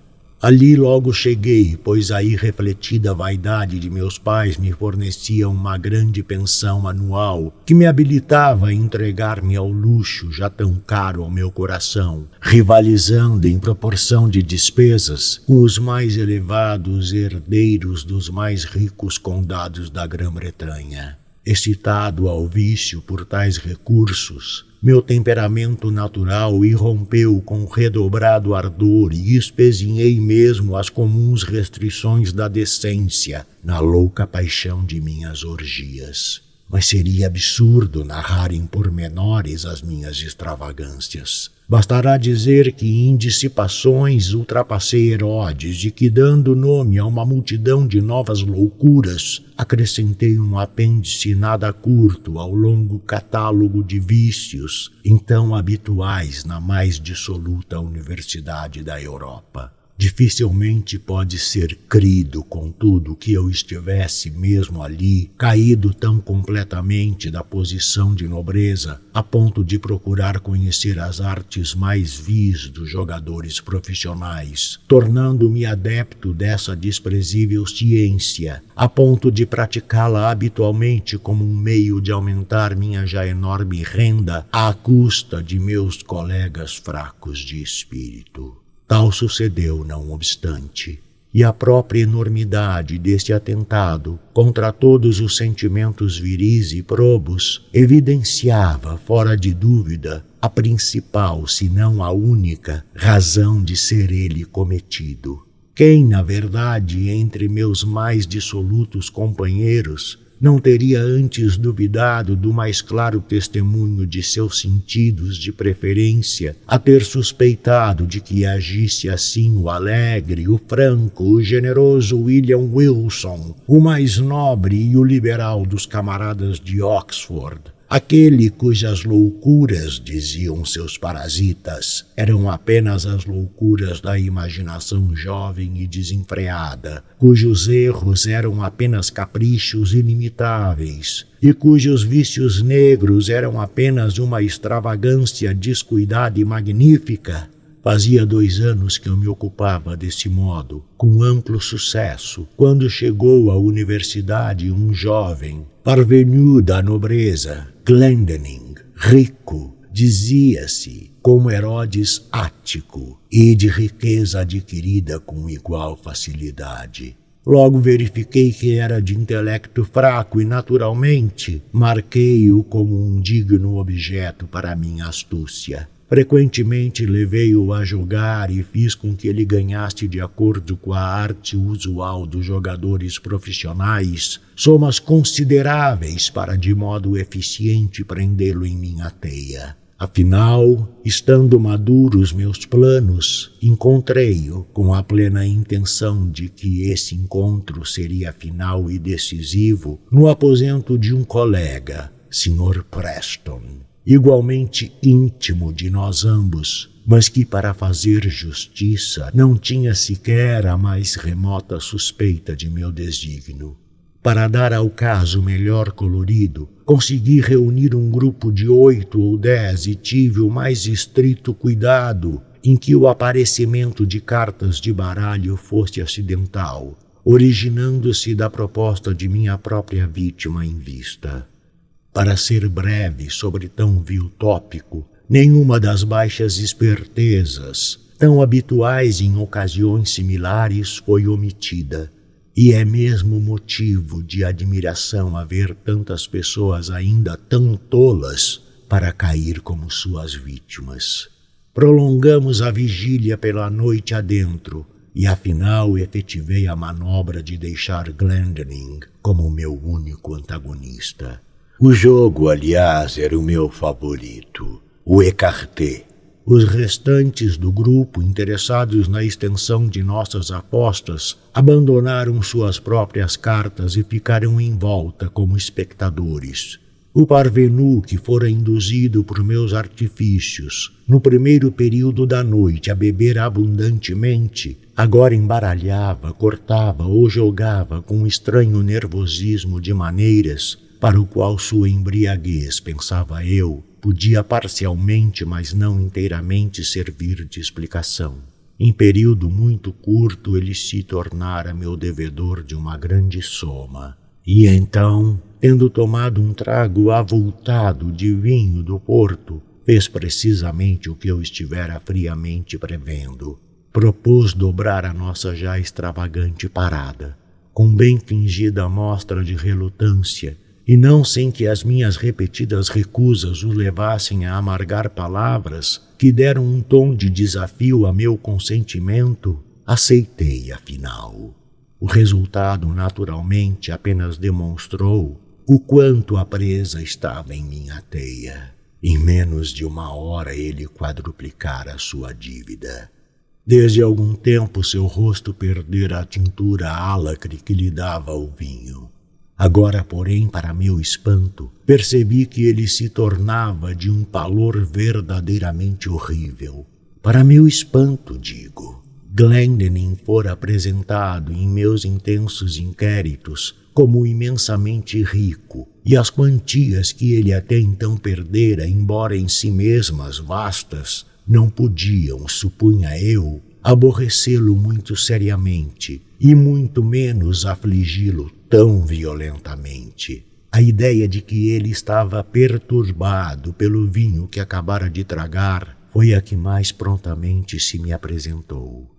Ali logo cheguei, pois a irrefletida vaidade de meus pais me fornecia uma grande pensão anual que me habilitava a entregar-me ao luxo já tão caro ao meu coração, rivalizando em proporção de despesas com os mais elevados herdeiros dos mais ricos condados da Grã-Bretanha. Excitado ao vício por tais recursos, meu temperamento natural irrompeu com redobrado ardor e espezinhei mesmo as comuns restrições da decência na louca paixão de minhas orgias. Mas seria absurdo narrar em pormenores as minhas extravagâncias. Bastará dizer que em dissipações ultrapassei Herodes e que, dando nome a uma multidão de novas loucuras, acrescentei um apêndice nada curto ao longo catálogo de vícios, então habituais na mais dissoluta universidade da Europa. Dificilmente pode ser crido, contudo, que eu estivesse mesmo ali, caído tão completamente da posição de nobreza, a ponto de procurar conhecer as artes mais vis dos jogadores profissionais, tornando-me adepto dessa desprezível ciência, a ponto de praticá-la habitualmente como um meio de aumentar minha já enorme renda à custa de meus colegas fracos de espírito. Tal sucedeu, não obstante, e a própria enormidade deste atentado contra todos os sentimentos viris e probos evidenciava, fora de dúvida, a principal, se não a única, razão de ser ele cometido. Quem, na verdade, entre meus mais dissolutos companheiros, não teria antes duvidado do mais claro testemunho de seus sentidos de preferência, a ter suspeitado de que agisse assim o alegre, o franco, o generoso William Wilson, o mais nobre e o liberal dos camaradas de Oxford, aquele cujas loucuras, diziam seus parasitas, eram apenas as loucuras da imaginação jovem e desenfreada, cujos erros eram apenas caprichos ilimitáveis e cujos vícios negros eram apenas uma extravagância descuidada e magnífica. Fazia 2 anos que eu me ocupava desse modo, com amplo sucesso, quando chegou à universidade um jovem, parvenu da nobreza, Glendinning, rico, dizia-se, como Herodes Ático, e de riqueza adquirida com igual facilidade. Logo verifiquei que era de intelecto fraco e, naturalmente, marquei-o como um digno objeto para minha astúcia. Frequentemente levei-o a jogar e fiz com que ele ganhasse, de acordo com a arte usual dos jogadores profissionais, somas consideráveis para de modo eficiente prendê-lo em minha teia. Afinal, estando maduros meus planos, encontrei-o com a plena intenção de que esse encontro seria final e decisivo no aposento de um colega, Sr. Preston, igualmente íntimo de nós ambos, mas que, para fazer justiça, não tinha sequer a mais remota suspeita de meu desígnio. Para dar ao caso melhor colorido, consegui reunir um grupo de 8 ou 10 e tive o mais estrito cuidado em que o aparecimento de cartas de baralho fosse acidental, originando-se da proposta de minha própria vítima em vista. Para ser breve sobre tão vil tópico, nenhuma das baixas espertezas, tão habituais em ocasiões similares, foi omitida. E é mesmo motivo de admiração haver tantas pessoas ainda tão tolas para cair como suas vítimas. Prolongamos a vigília pela noite adentro e afinal efetivei a manobra de deixar Glendinning como meu único antagonista. O jogo, aliás, era o meu favorito, o écarté. Os restantes do grupo, interessados na extensão de nossas apostas, abandonaram suas próprias cartas e ficaram em volta como espectadores. O parvenu, que fora induzido por meus artifícios, no primeiro período da noite a beber abundantemente, agora embaralhava, cortava ou jogava com um estranho nervosismo de maneiras para o qual sua embriaguez, pensava eu, podia parcialmente, mas não inteiramente servir de explicação. Em período muito curto ele se tornara meu devedor de uma grande soma. E então, tendo tomado um trago avultado de vinho do Porto, fez precisamente o que eu estivera friamente prevendo. Propôs dobrar a nossa já extravagante parada, com bem fingida mostra de relutância, e não sem que as minhas repetidas recusas o levassem a amargar palavras que deram um tom de desafio a meu consentimento, aceitei afinal. O resultado, naturalmente, apenas demonstrou o quanto a presa estava em minha teia. Em menos de uma hora ele quadruplicara sua dívida. Desde algum tempo seu rosto perdera a tintura álacre que lhe dava o vinho. Agora, porém, para meu espanto, percebi que ele se tornava de um pálor verdadeiramente horrível. Para meu espanto, digo. Glendinning fora apresentado em meus intensos inquéritos como imensamente rico, e as quantias que ele até então perdera, embora em si mesmas vastas, não podiam, supunha eu, aborrecê-lo muito seriamente, e muito menos afligi-lo tão violentamente. A ideia de que ele estava perturbado pelo vinho que acabara de tragar foi a que mais prontamente se me apresentou.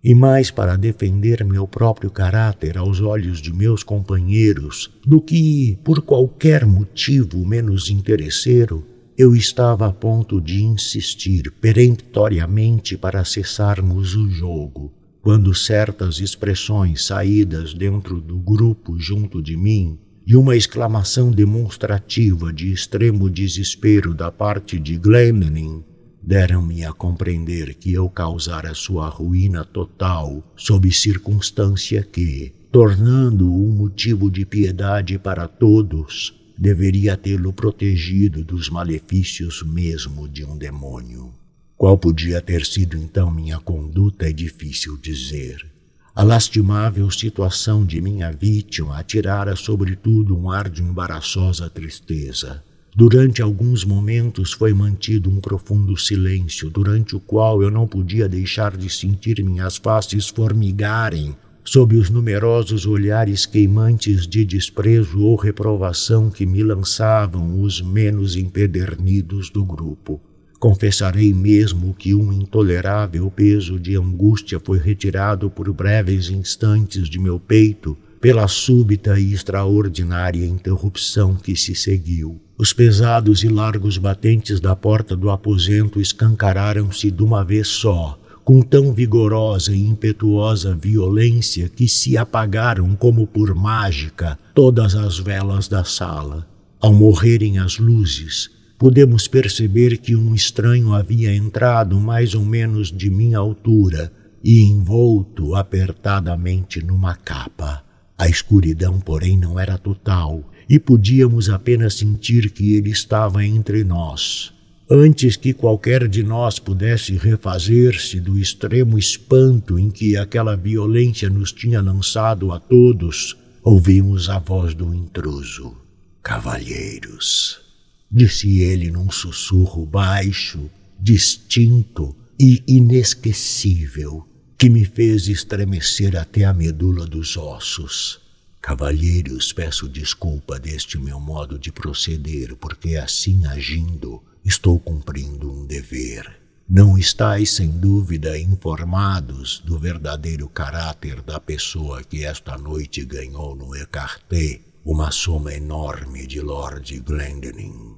E mais para defender meu próprio caráter aos olhos de meus companheiros do que, por qualquer motivo menos interesseiro, eu estava a ponto de insistir peremptoriamente para cessarmos o jogo, quando certas expressões saídas dentro do grupo junto de mim e uma exclamação demonstrativa de extremo desespero da parte de Glendinning deram-me a compreender que eu causara sua ruína total sob circunstância que, tornando-o um motivo de piedade para todos, deveria tê-lo protegido dos malefícios mesmo de um demônio. Qual podia ter sido então minha conduta é difícil dizer. A lastimável situação de minha vítima atirara sobretudo um ar de embaraçosa tristeza. Durante alguns momentos foi mantido um profundo silêncio, durante o qual eu não podia deixar de sentir minhas faces formigarem sob os numerosos olhares queimantes de desprezo ou reprovação que me lançavam os menos empedernidos do grupo. Confessarei mesmo que um intolerável peso de angústia foi retirado por breves instantes de meu peito pela súbita e extraordinária interrupção que se seguiu. Os pesados e largos batentes da porta do aposento escancararam-se de uma vez só, com tão vigorosa e impetuosa violência que se apagaram como por mágica todas as velas da sala. Ao morrerem as luzes, pudemos perceber que um estranho havia entrado mais ou menos de minha altura e envolto apertadamente numa capa. A escuridão, porém, não era total e podíamos apenas sentir que ele estava entre nós. Antes que qualquer de nós pudesse refazer-se do extremo espanto em que aquela violência nos tinha lançado a todos, ouvimos a voz do intruso. Cavalheiros, disse ele num sussurro baixo, distinto e inesquecível, que me fez estremecer até a medula dos ossos. Cavalheiros, peço desculpa deste meu modo de proceder, porque assim agindo, estou cumprindo um dever. Não estáis, sem dúvida, informados do verdadeiro caráter da pessoa que esta noite ganhou no Écarté uma soma enorme de Lord Glendinning.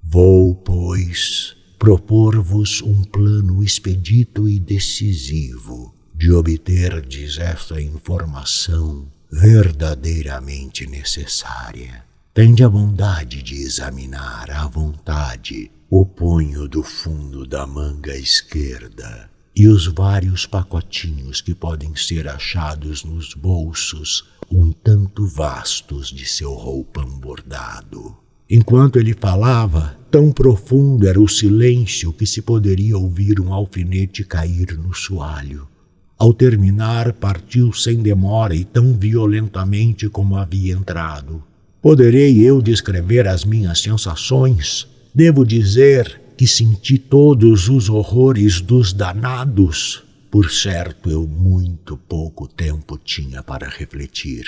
Vou, pois, propor-vos um plano expedito e decisivo de obterdes esta informação verdadeiramente necessária. Tende a bondade de examinar à vontade o punho do fundo da manga esquerda e os vários pacotinhos que podem ser achados nos bolsos um tanto vastos de seu roupão bordado. Enquanto ele falava, tão profundo era o silêncio que se poderia ouvir um alfinete cair no soalho. Ao terminar, partiu sem demora e tão violentamente como havia entrado. Poderei eu descrever as minhas sensações? Devo dizer que senti todos os horrores dos danados. Por certo, eu muito pouco tempo tinha para refletir.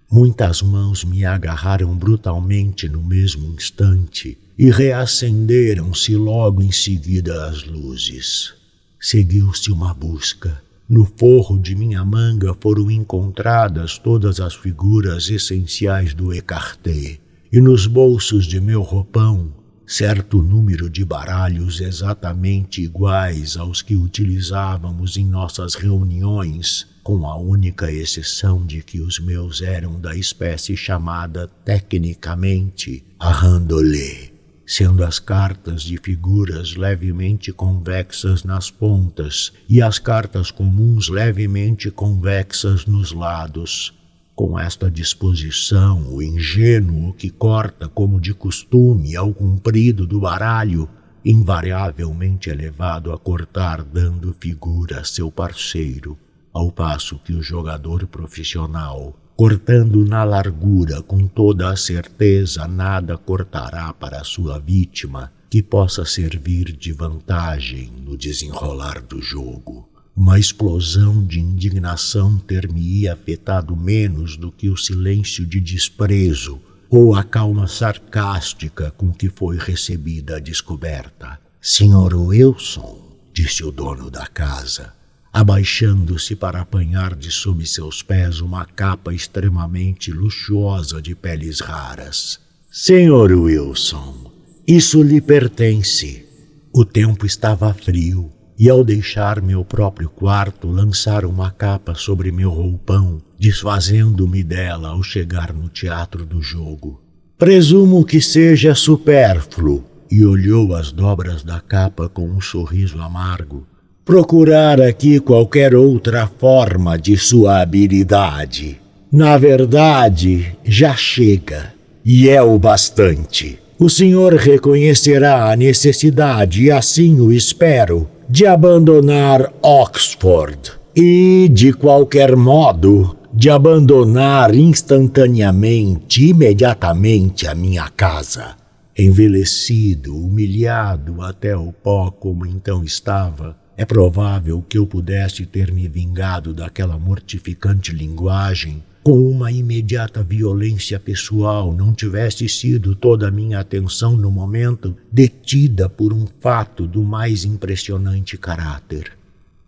Muitas mãos me agarraram brutalmente no mesmo instante e reacenderam-se logo em seguida as luzes. Seguiu-se uma busca. No forro de minha manga foram encontradas todas as figuras essenciais do Écarté, e nos bolsos de meu roupão, certo número de baralhos exatamente iguais aos que utilizávamos em nossas reuniões, com a única exceção de que os meus eram da espécie chamada tecnicamente a randolé, sendo as cartas de figuras levemente convexas nas pontas e as cartas comuns levemente convexas nos lados. Com esta disposição, o ingênuo que corta como de costume ao comprido do baralho, invariavelmente é levado a cortar dando figura a seu parceiro, ao passo que o jogador profissional, cortando na largura com toda a certeza, nada cortará para a sua vítima que possa servir de vantagem no desenrolar do jogo. Uma explosão de indignação ter-me-ia afetado menos do que o silêncio de desprezo ou a calma sarcástica com que foi recebida a descoberta. Sr. Wilson, disse o dono da casa, abaixando-se para apanhar de sob seus pés uma capa extremamente luxuosa de peles raras. Sr. Wilson, isso lhe pertence. O tempo estava frio e, ao deixar meu próprio quarto, lançaram uma capa sobre meu roupão, desfazendo-me dela ao chegar no teatro do jogo. Presumo que seja supérfluo, e olhou as dobras da capa com um sorriso amargo. Procurar aqui qualquer outra forma de sua habilidade. Na verdade, já chega, e é o bastante. O senhor reconhecerá a necessidade, e assim o espero, de abandonar Oxford e, de qualquer modo, de abandonar instantaneamente, imediatamente a minha casa. Envelhecido, humilhado até o pó como então estava, é provável que eu pudesse ter me vingado daquela mortificante linguagem com uma imediata violência pessoal, não tivesse sido toda a minha atenção no momento detida por um fato do mais impressionante caráter.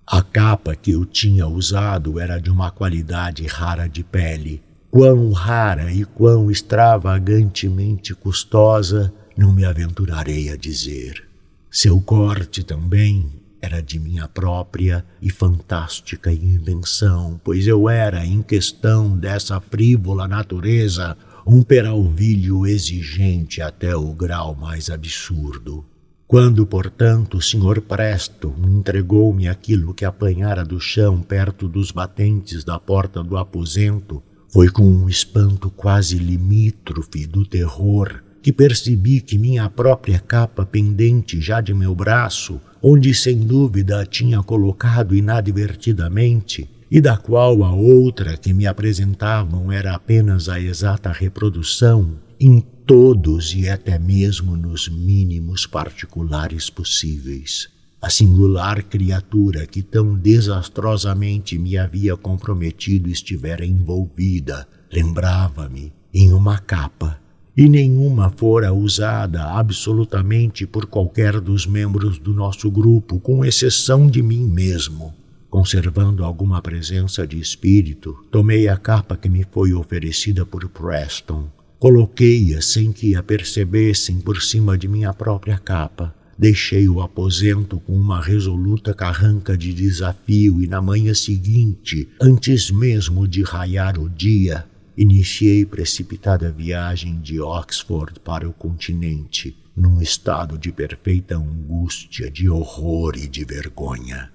A capa que eu tinha usado era de uma qualidade rara de pele. Quão rara e quão extravagantemente custosa, não me aventurarei a dizer. Seu corte também era de minha própria e fantástica invenção, pois eu era, em questão dessa frívola natureza, um peralvilho exigente até o grau mais absurdo. Quando, portanto, o Sr. Preston entregou-me aquilo que apanhara do chão perto dos batentes da porta do aposento, foi com um espanto quase limítrofe do terror que percebi que minha própria capa pendente já de meu braço, onde sem dúvida a tinha colocado inadvertidamente, e da qual a outra que me apresentavam era apenas a exata reprodução, em todos e até mesmo nos mínimos particulares possíveis. A singular criatura que tão desastrosamente me havia comprometido estivera envolvida, lembrava-me, em uma capa, e nenhuma fora usada absolutamente por qualquer dos membros do nosso grupo, com exceção de mim mesmo. Conservando alguma presença de espírito, tomei a capa que me foi oferecida por Preston. Coloquei-a sem que a percebessem por cima de minha própria capa. Deixei o aposento com uma resoluta carranca de desafio e na manhã seguinte, antes mesmo de raiar o dia, iniciei precipitada viagem de Oxford para o continente, num estado de perfeita angústia, de horror e de vergonha.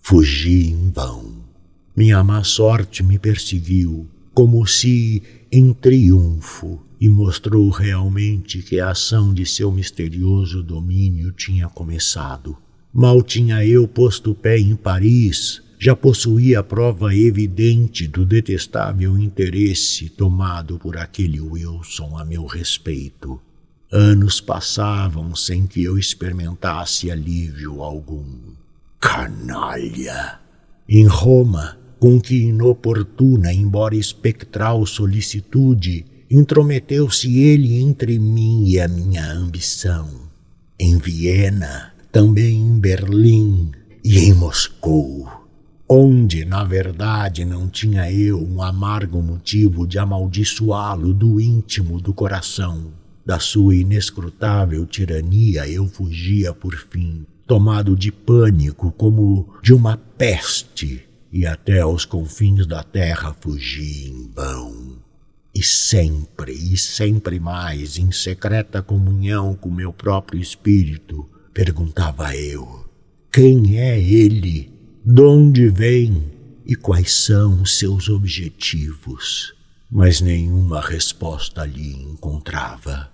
Fugi em vão. Minha má sorte me perseguiu, como se em triunfo, e mostrou realmente que a ação de seu misterioso domínio tinha começado. Mal tinha eu posto o pé em Paris, já possuía a prova evidente do detestável interesse tomado por aquele Wilson a meu respeito. Anos passavam sem que eu experimentasse alívio algum. Canalha! Em Roma, com que inoportuna, embora espectral solicitude, intrometeu-se ele entre mim e a minha ambição. Em Viena, também em Berlim e em Moscou, onde, na verdade, não tinha eu um amargo motivo de amaldiçoá-lo do íntimo do coração. Da sua inescrutável tirania eu fugia por fim, tomado de pânico como de uma peste, e até aos confins da terra fugi em vão. E sempre mais, em secreta comunhão com meu próprio espírito, perguntava eu: quem é ele? De onde vem? E quais são os seus objetivos? Mas nenhuma resposta lhe encontrava.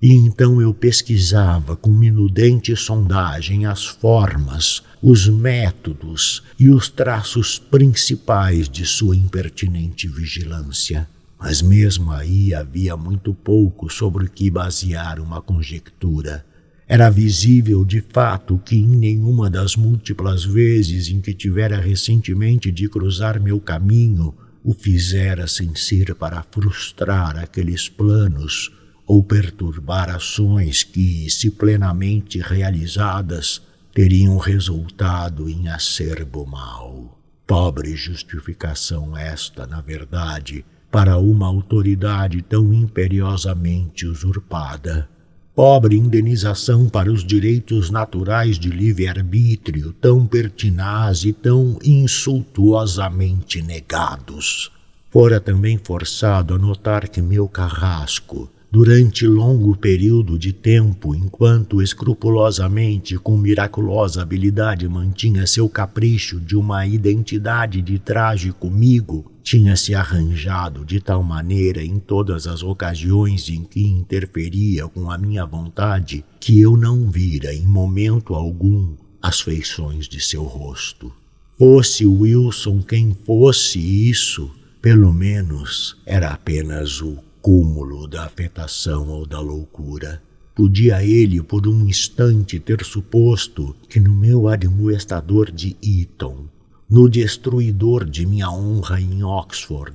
E então eu pesquisava com minudente sondagem as formas, os métodos e os traços principais de sua impertinente vigilância. Mas mesmo aí havia muito pouco sobre o que basear uma conjectura. Era visível de fato que em nenhuma das múltiplas vezes em que tivera recentemente de cruzar meu caminho, o fizera sem ser para frustrar aqueles planos ou perturbar ações que, se plenamente realizadas, teriam resultado em acerbo mal. Pobre justificação esta, na verdade, para uma autoridade tão imperiosamente usurpada. Pobre indenização para os direitos naturais de livre-arbítrio tão pertinaz e tão insultuosamente negados. Fora também forçado a notar que meu carrasco, durante longo período de tempo, enquanto escrupulosamente com miraculosa habilidade mantinha seu capricho de uma identidade de traje comigo, tinha se arranjado de tal maneira em todas as ocasiões em que interferia com a minha vontade que eu não vira em momento algum as feições de seu rosto. Fosse Wilson quem fosse isso, pelo menos era apenas o cúmulo da afetação ou da loucura. Podia ele por um instante ter suposto que no meu admoestador de Eton, no destruidor de minha honra em Oxford,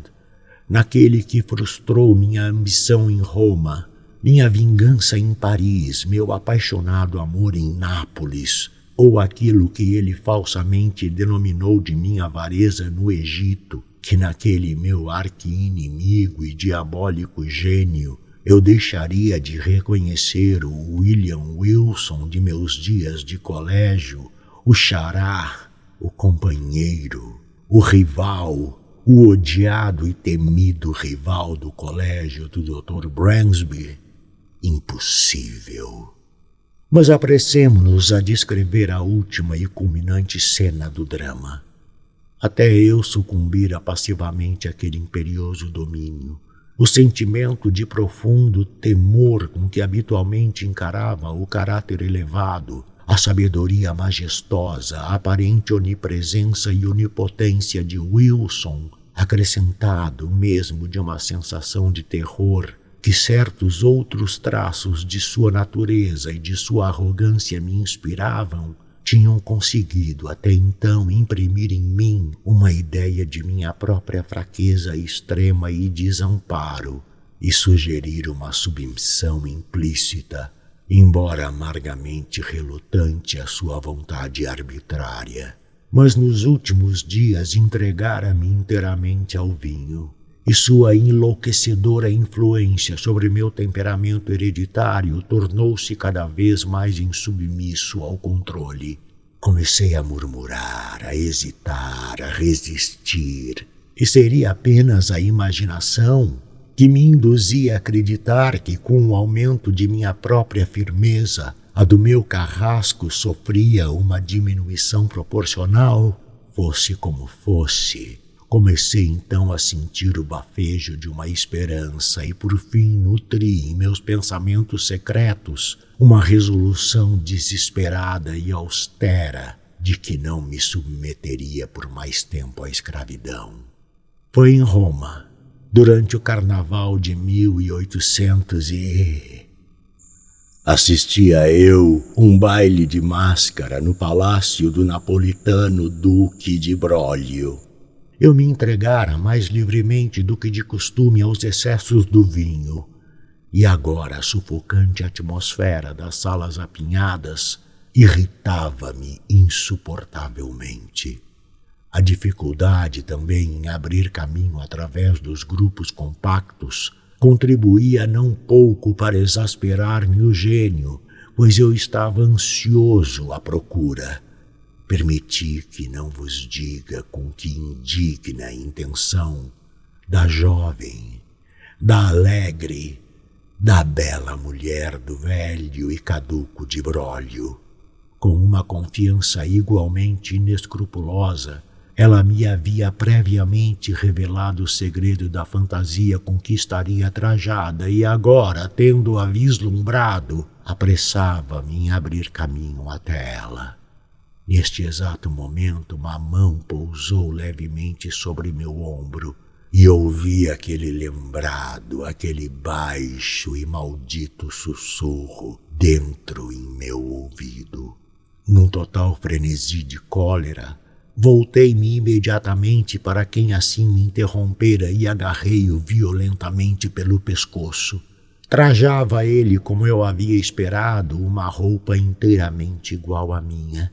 naquele que frustrou minha ambição em Roma, minha vingança em Paris, meu apaixonado amor em Nápoles, ou aquilo que ele falsamente denominou de minha avareza no Egito, que naquele meu arqui-inimigo e diabólico gênio eu deixaria de reconhecer o William Wilson de meus dias de colégio, o xará, o companheiro, o rival, o odiado e temido rival do colégio do Dr. Bransby? Impossível. Mas apressemo-nos a descrever a última e culminante cena do drama. Até eu sucumbira passivamente àquele imperioso domínio. O sentimento de profundo temor com que habitualmente encarava o caráter elevado, A sabedoria majestosa, a aparente onipresença e onipotência de Wilson, acrescentado mesmo de uma sensação de terror que certos outros traços de sua natureza e de sua arrogância me inspiravam, tinham conseguido até então imprimir em mim uma ideia de minha própria fraqueza extrema e desamparo e sugerir uma submissão implícita, embora amargamente relutante à sua vontade arbitrária. Mas nos últimos dias entregara-me inteiramente ao vinho, e sua enlouquecedora influência sobre meu temperamento hereditário tornou-se cada vez mais insubmisso ao controle. Comecei a murmurar, a hesitar, a resistir, e seria apenas a imaginação que me induzia a acreditar que, com o aumento de minha própria firmeza, a do meu carrasco sofria uma diminuição proporcional. Fosse como fosse, comecei então a sentir o bafejo de uma esperança e por fim nutri em meus pensamentos secretos uma resolução desesperada e austera de que não me submeteria por mais tempo à escravidão. Foi em Roma, durante o carnaval de 1800 assistia eu um baile de máscara no palácio do napolitano Duque de Broglio. Eu me entregara mais livremente do que de costume aos excessos do vinho, e agora a sufocante atmosfera das salas apinhadas irritava-me insuportavelmente. A dificuldade também em abrir caminho através dos grupos compactos contribuía não pouco para exasperar-me o gênio, pois eu estava ansioso à procura. Permiti que não vos diga com que indigna intenção da jovem, da alegre, da bela mulher do velho e caduco de Broglio. Com uma confiança igualmente inescrupulosa, ela me havia previamente revelado o segredo da fantasia com que estaria trajada e agora, tendo-a vislumbrado, apressava-me em abrir caminho até ela. Neste exato momento, uma mão pousou levemente sobre meu ombro e ouvi aquele lembrado, aquele baixo e maldito sussurro dentro em meu ouvido. Num total frenesi de cólera, voltei-me imediatamente para quem assim me interrompera e agarrei-o violentamente pelo pescoço. Trajava ele, como eu havia esperado, uma roupa inteiramente igual à minha.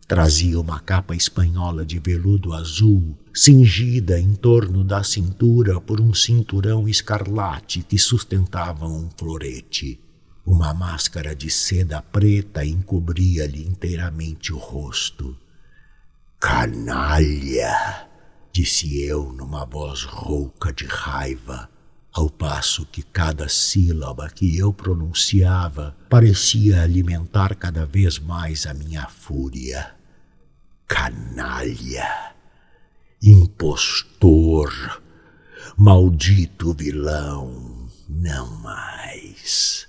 Trazia uma capa espanhola de veludo azul, cingida em torno da cintura por um cinturão escarlate que sustentava um florete. Uma máscara de seda preta encobria-lhe inteiramente o rosto. "Canalha!" disse eu numa voz rouca de raiva, ao passo que cada sílaba que eu pronunciava parecia alimentar cada vez mais a minha fúria. Canalha! Impostor! Maldito vilão! Não mais!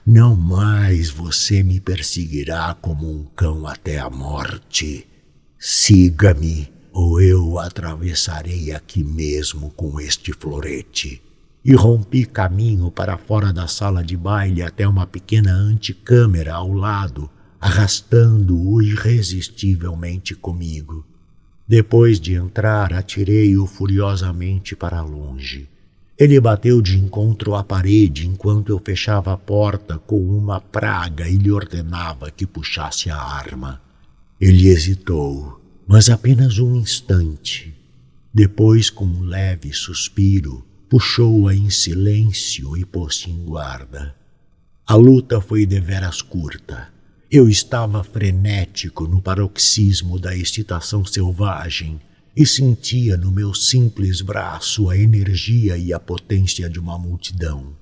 Não mais você me perseguirá como um cão até a morte. Siga-me, ou eu atravessarei aqui mesmo com este florete. E rompi caminho para fora da sala de baile até uma pequena antecâmara ao lado, arrastando-o irresistivelmente comigo. Depois de entrar, atirei-o furiosamente para longe. Ele bateu de encontro à parede enquanto eu fechava a porta com uma praga e lhe ordenava que puxasse a arma. Ele hesitou, mas apenas um instante. Depois, com um leve suspiro, puxou-a em silêncio e pôs-se em guarda. A luta foi deveras curta. Eu estava frenético no paroxismo da excitação selvagem e sentia no meu simples braço a energia e a potência de uma multidão.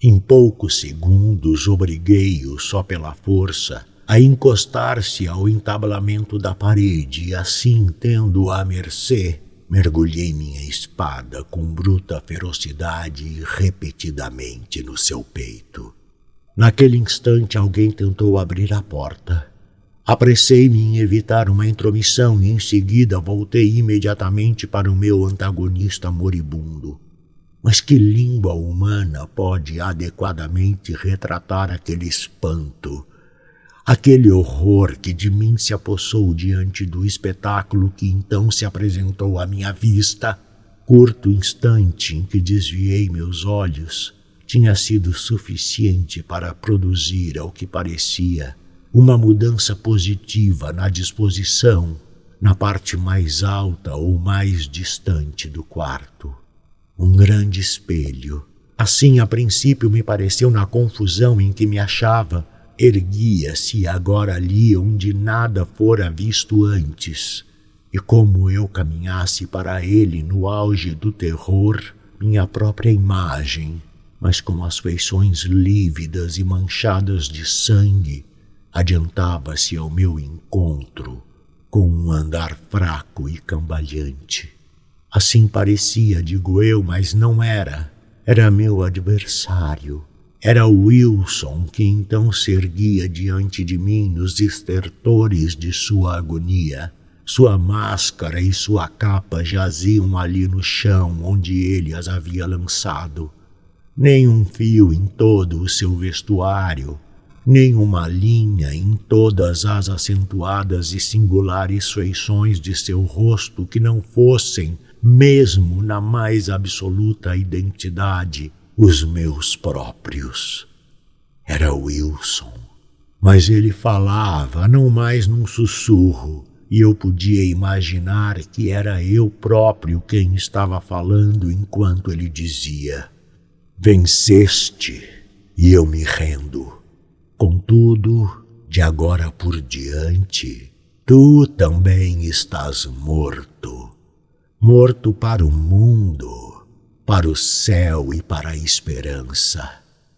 Em poucos segundos obriguei-o, só pela força, a encostar-se ao entablamento da parede e assim, tendo-o à mercê, mergulhei minha espada com bruta ferocidade repetidamente no seu peito. Naquele instante alguém tentou abrir a porta. Apressei-me em evitar uma intromissão e em seguida voltei imediatamente para o meu antagonista moribundo. Mas que língua humana pode adequadamente retratar aquele espanto, aquele horror que de mim se apossou diante do espetáculo que então se apresentou à minha vista? Curto instante em que desviei meus olhos tinha sido suficiente para produzir, ao que parecia, uma mudança positiva na disposição, na parte mais alta ou mais distante do quarto. Um grande espelho, assim a princípio me pareceu na confusão em que me achava, erguia-se agora ali onde nada fora visto antes, e como eu caminhasse para ele no auge do terror, minha própria imagem, mas com as feições lívidas e manchadas de sangue, adiantava-se ao meu encontro com um andar fraco e cambaleante. Assim parecia, digo eu, mas não era. Era meu adversário. Era Wilson que então se erguia diante de mim nos estertores de sua agonia. Sua máscara e sua capa jaziam ali no chão onde ele as havia lançado. Nem um fio em todo o seu vestuário, nem uma linha em todas as acentuadas e singulares feições de seu rosto que não fossem, mesmo na mais absoluta identidade, os meus próprios. Era Wilson, mas ele falava não mais num sussurro, e eu podia imaginar que era eu próprio quem estava falando enquanto ele dizia: "Venceste, e eu me rendo. Contudo, de agora por diante, tu também estás morto. Morto para o mundo, para o céu e para a esperança.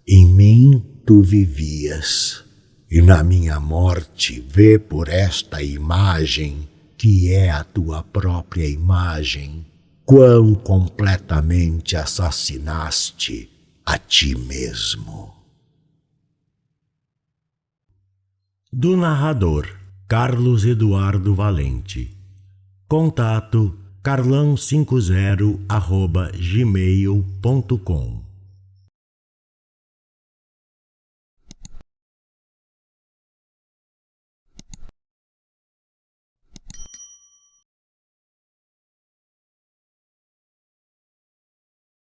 Em mim tu vivias, e na minha morte vê por esta imagem, que é a tua própria imagem, quão completamente assassinaste a ti mesmo." Do narrador Carlos Eduardo Valente. Contato carlão50@gmail.com